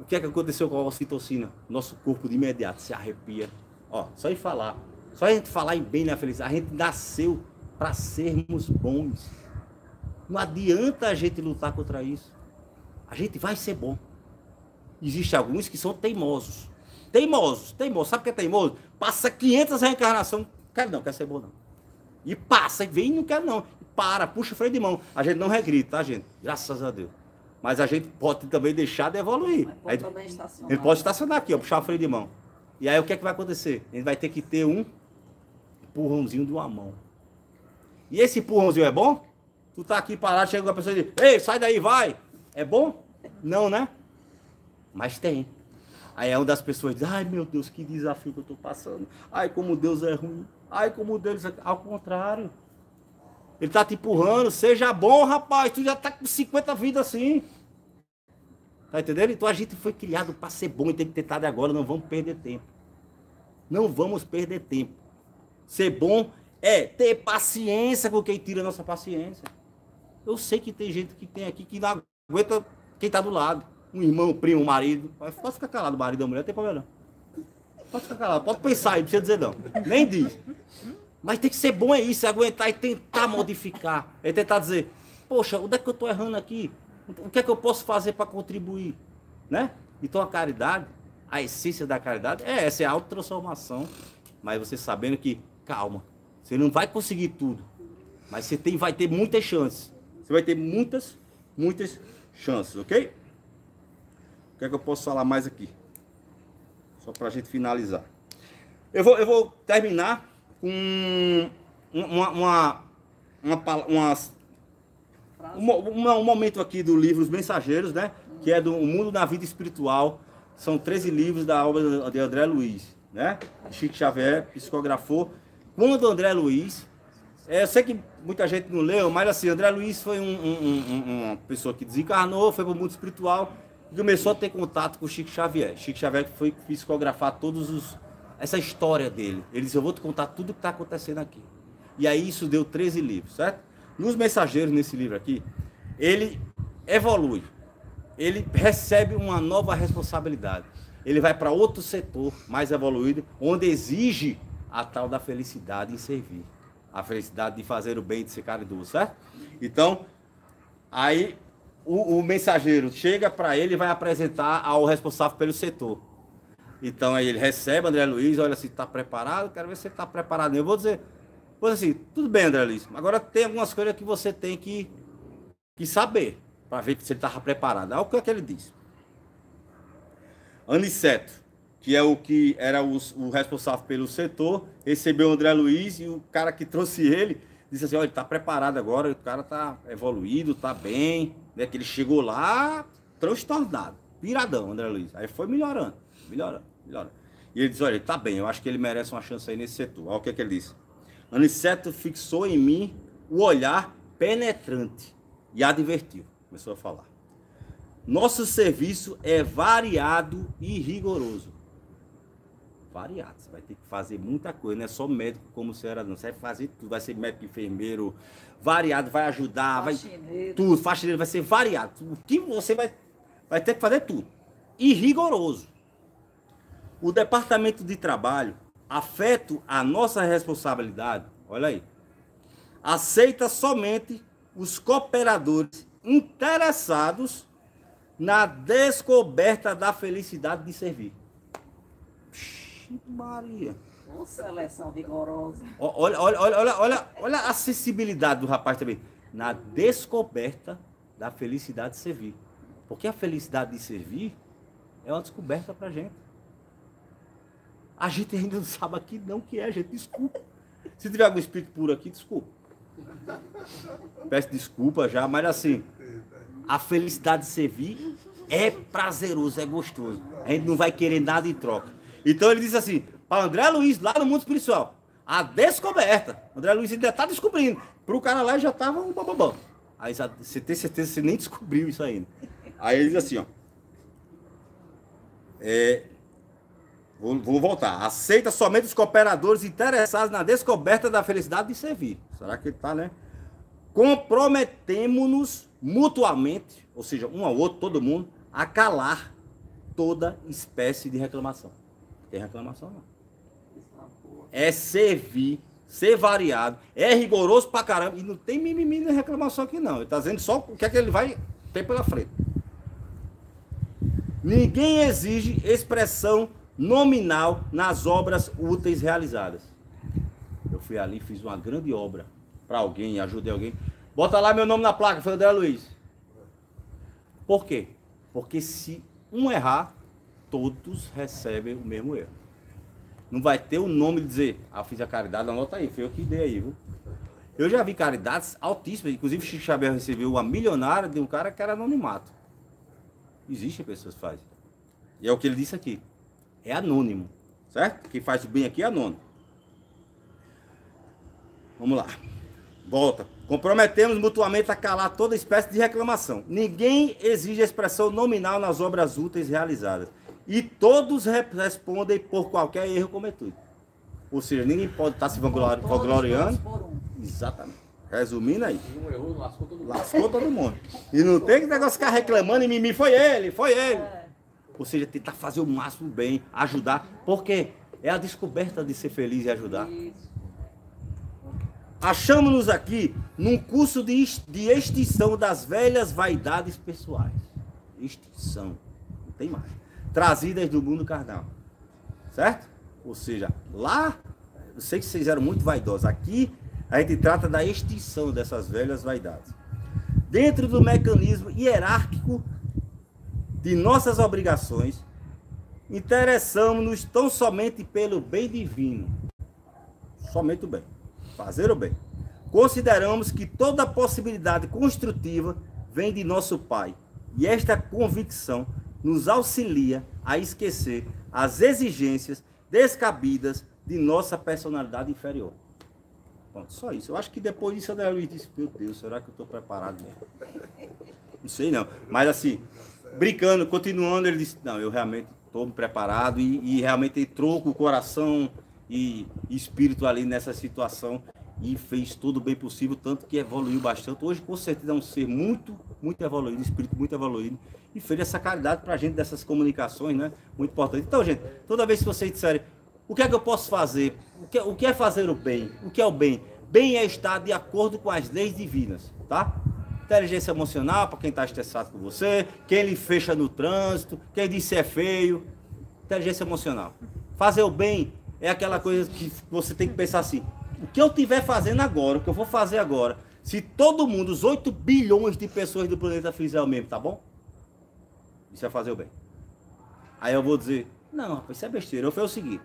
O que é que aconteceu com a ocitocina? Nosso corpo de imediato se arrepia. Ó, só em falar, só a gente falar em bem na felicidade, a gente nasceu para sermos bons. Não adianta a gente lutar contra isso. A gente vai ser bom. Existem alguns que são teimosos. Teimosos. Sabe o que é teimoso? Passa 500 reencarnações. Quer ser bom não. E passa, e vem e não quer não. E para, puxa o freio de mão. A gente não regride, tá, gente? Graças a Deus. Mas a gente pode também deixar de evoluir. Pode também estacionar. Ele pode estacionar aqui, ó, puxar o freio de mão. E aí o que é que vai acontecer? A gente vai ter que ter um empurrãozinho de uma mão. E esse empurrãozinho é bom? Tu tá aqui parado, chega uma pessoa e diz, ei, sai daí, vai. É bom? Não, né? Mas tem. Aí é uma das pessoas diz, ai meu Deus, que desafio que eu tô passando. Ai, como Deus é ruim. Ai, como Deus é... Ao contrário. Ele tá te empurrando, seja bom, rapaz. Tu já tá com 50 vidas assim. Tá entendendo? Então a gente foi criado para ser bom e tem que tentar de agora. Não vamos perder tempo. Não vamos perder tempo. Ser bom é ter paciência com quem tira a nossa paciência. Eu sei que tem gente que tem aqui que não aguenta quem tá do lado. Um irmão, um primo, um marido. Pode ficar calado, o marido ou a mulher, não tem problema não. Pode ficar calado, pode pensar aí, não precisa dizer não. Nem diz. Mas tem que ser bom é isso, é aguentar e tentar modificar. É tentar dizer, poxa, onde é que eu estou errando aqui? O que é que eu posso fazer para contribuir? Né? Então a caridade, a essência da caridade é essa, é a autotransformação. Mas você sabendo que, calma, você não vai conseguir tudo. Mas você vai ter muitas chances. Você vai ter muitas chances, ok? O que é que eu posso falar mais aqui? Só para a gente finalizar. Eu vou terminar com um momento aqui do livro Os Mensageiros, né? Que é do O Mundo na Vida Espiritual. São 13 livros da obra de André Luiz, né? Chico Xavier psicografou. Quando André Luiz... eu sei que muita gente não leu, mas assim, André Luiz foi uma pessoa que desencarnou, foi para o mundo espiritual e começou a ter contato com Chico Xavier. Chico Xavier foi psicografar essa história dele. Ele disse, eu vou te contar tudo o que está acontecendo aqui. E aí isso deu 13 livros, certo? Nos Mensageiros, nesse livro aqui, ele evolui. Ele recebe uma nova responsabilidade. Ele vai para outro setor mais evoluído, onde exige a tal da felicidade em servir. A felicidade de fazer o bem, de ser caridoso, certo? Então, aí o mensageiro chega para ele e vai apresentar ao responsável pelo setor. Então, aí ele recebe André Luiz, olha assim, está preparado? Quero ver se ele está preparado. Eu vou dizer assim, tudo bem, André Luiz, agora tem algumas coisas que você tem que saber, para ver se ele estava preparado. Aí o que é que ele diz? Aniceto, que é o que era o responsável pelo setor, recebeu o André Luiz e o cara que trouxe ele disse assim, olha, ele está preparado agora, o cara está evoluído, está bem, né? Que ele chegou lá transtornado, piradão, André Luiz. Aí foi melhorando. E ele diz, olha, ele está bem, eu acho que ele merece uma chance aí nesse setor. Olha o que é que ele disse. Aniceto fixou em mim o olhar penetrante e advertiu. Começou a falar. Nosso serviço é variado e rigoroso. Variado, você vai ter que fazer muita coisa, não é só médico como você era, não. Você vai fazer tudo, vai ser médico, enfermeiro, variado, vai ajudar, tudo, faxineiro, vai ser variado. O que você vai ter que fazer tudo. E rigoroso. O Departamento de Trabalho, afeto à nossa responsabilidade, olha aí, aceita somente os cooperadores interessados na descoberta da felicidade de servir. Maria. Uma seleção rigorosa. Olha a sensibilidade do rapaz também. Na descoberta da felicidade de servir. Porque a felicidade de servir é uma descoberta pra gente. A gente ainda não sabe aqui não que é, gente. Desculpa. Se tiver algum espírito puro aqui, desculpa. Peço desculpa já, mas assim, a felicidade de servir é prazeroso, é gostoso. A gente não vai querer nada em troca. Então ele diz assim, para André Luiz, lá no mundo espiritual, a descoberta. André Luiz ainda está descobrindo. Para o cara lá já estava um bababão. Aí você tem certeza que você nem descobriu isso ainda. Aí ele diz assim, ó. Vou voltar. Aceita somente os cooperadores interessados na descoberta da felicidade de servir. Será que ele está, né? Comprometemo-nos mutuamente, ou seja, um ao outro, todo mundo, a calar toda espécie de reclamação. Não tem reclamação, não. É servir, ser variado, é rigoroso pra caramba, e não tem mimimi nem reclamação aqui, não. Ele está dizendo só o que é que ele vai ter pela frente. Ninguém exige expressão nominal nas obras úteis realizadas. Eu fui ali, fiz uma grande obra para alguém, ajudei alguém. Bota lá meu nome na placa, foi André Luiz. Por quê? Porque se um errar, todos recebem o mesmo erro. Não vai ter o nome de dizer, eu fiz a caridade, anota aí, foi eu que dei aí, viu? Eu já vi caridades altíssimas, inclusive Chico Xavier recebeu uma milionária de um cara que era anonimato. Existem pessoas que fazem. E é o que ele disse aqui. É anônimo, certo? Quem faz o bem aqui é anônimo. Vamos lá. Volta. Comprometemos mutuamente a calar toda espécie de reclamação. Ninguém exige expressão nominal nas obras úteis realizadas. E todos respondem por qualquer erro cometido. Ou seja, ninguém pode estar se vangloriando. Exatamente. Resumindo aí. Um errou, lascou todo mundo. Lascou todo mundo. E não tem que negócio ficar reclamando e mimimi, foi ele. Ou seja, tentar fazer o máximo bem, ajudar. Por quê? é a descoberta de ser feliz e ajudar. Isso. Achamos-nos aqui num curso de extinção das velhas vaidades pessoais. Extinção, não tem mais. Trazidas do mundo carnal. Certo? Ou seja, lá, eu sei que vocês eram muito vaidosos. Aqui, a gente trata da extinção dessas velhas vaidades. Dentro do mecanismo hierárquico de nossas obrigações, interessamos-nos tão somente pelo bem divino. Somente o bem. Fazer o bem. Consideramos que toda possibilidade construtiva vem de nosso Pai. E esta convicção nos auxilia a esquecer as exigências descabidas de nossa personalidade inferior. Pronto, só isso. Eu acho que depois disso a Luiz disse, meu Deus, será que eu estou preparado mesmo? Não sei não. Mas assim, brincando, continuando, ele disse, não, eu realmente estou preparado e realmente entrou com o coração e espírito ali nessa situação e fez tudo bem possível, tanto que evoluiu bastante. Hoje, com certeza, é um ser muito, muito evoluído, espírito muito evoluído, e fez essa caridade para a gente dessas comunicações, né? Muito importante. Então, gente, toda vez que vocês disserem, o que é que eu posso fazer? O que é fazer o bem? O que é o bem? Bem é estar de acordo com as leis divinas, tá? Inteligência emocional, para quem está estressado com você, quem lhe fecha no trânsito, quem disse é feio. Inteligência emocional. Fazer o bem é aquela coisa que você tem que pensar assim, o que eu estiver fazendo agora, o que eu vou fazer agora, se todo mundo, os 8 bilhões de pessoas do planeta fizer o mesmo, tá bom? Isso é fazer o bem. Aí eu vou dizer, não, rapaz, isso é besteira. Eu vou fazer o seguinte,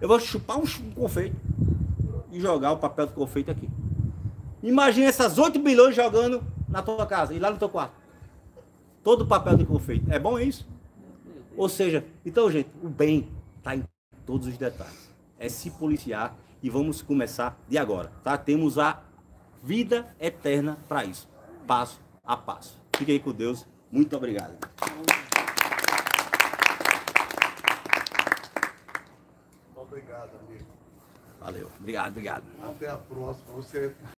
eu vou chupar um confeito e jogar o papel do confeito aqui. Imagina essas 8 bilhões jogando na tua casa e lá no teu quarto. Todo o papel de confeito. É bom isso? Ou seja, então, gente, o bem está em todos os detalhes. É se policiar e vamos começar de agora, tá? Temos a vida eterna para isso, passo a passo. Fique aí com Deus. Muito obrigado. Obrigado, amigo. Valeu. Obrigado, obrigado. Até a próxima. Você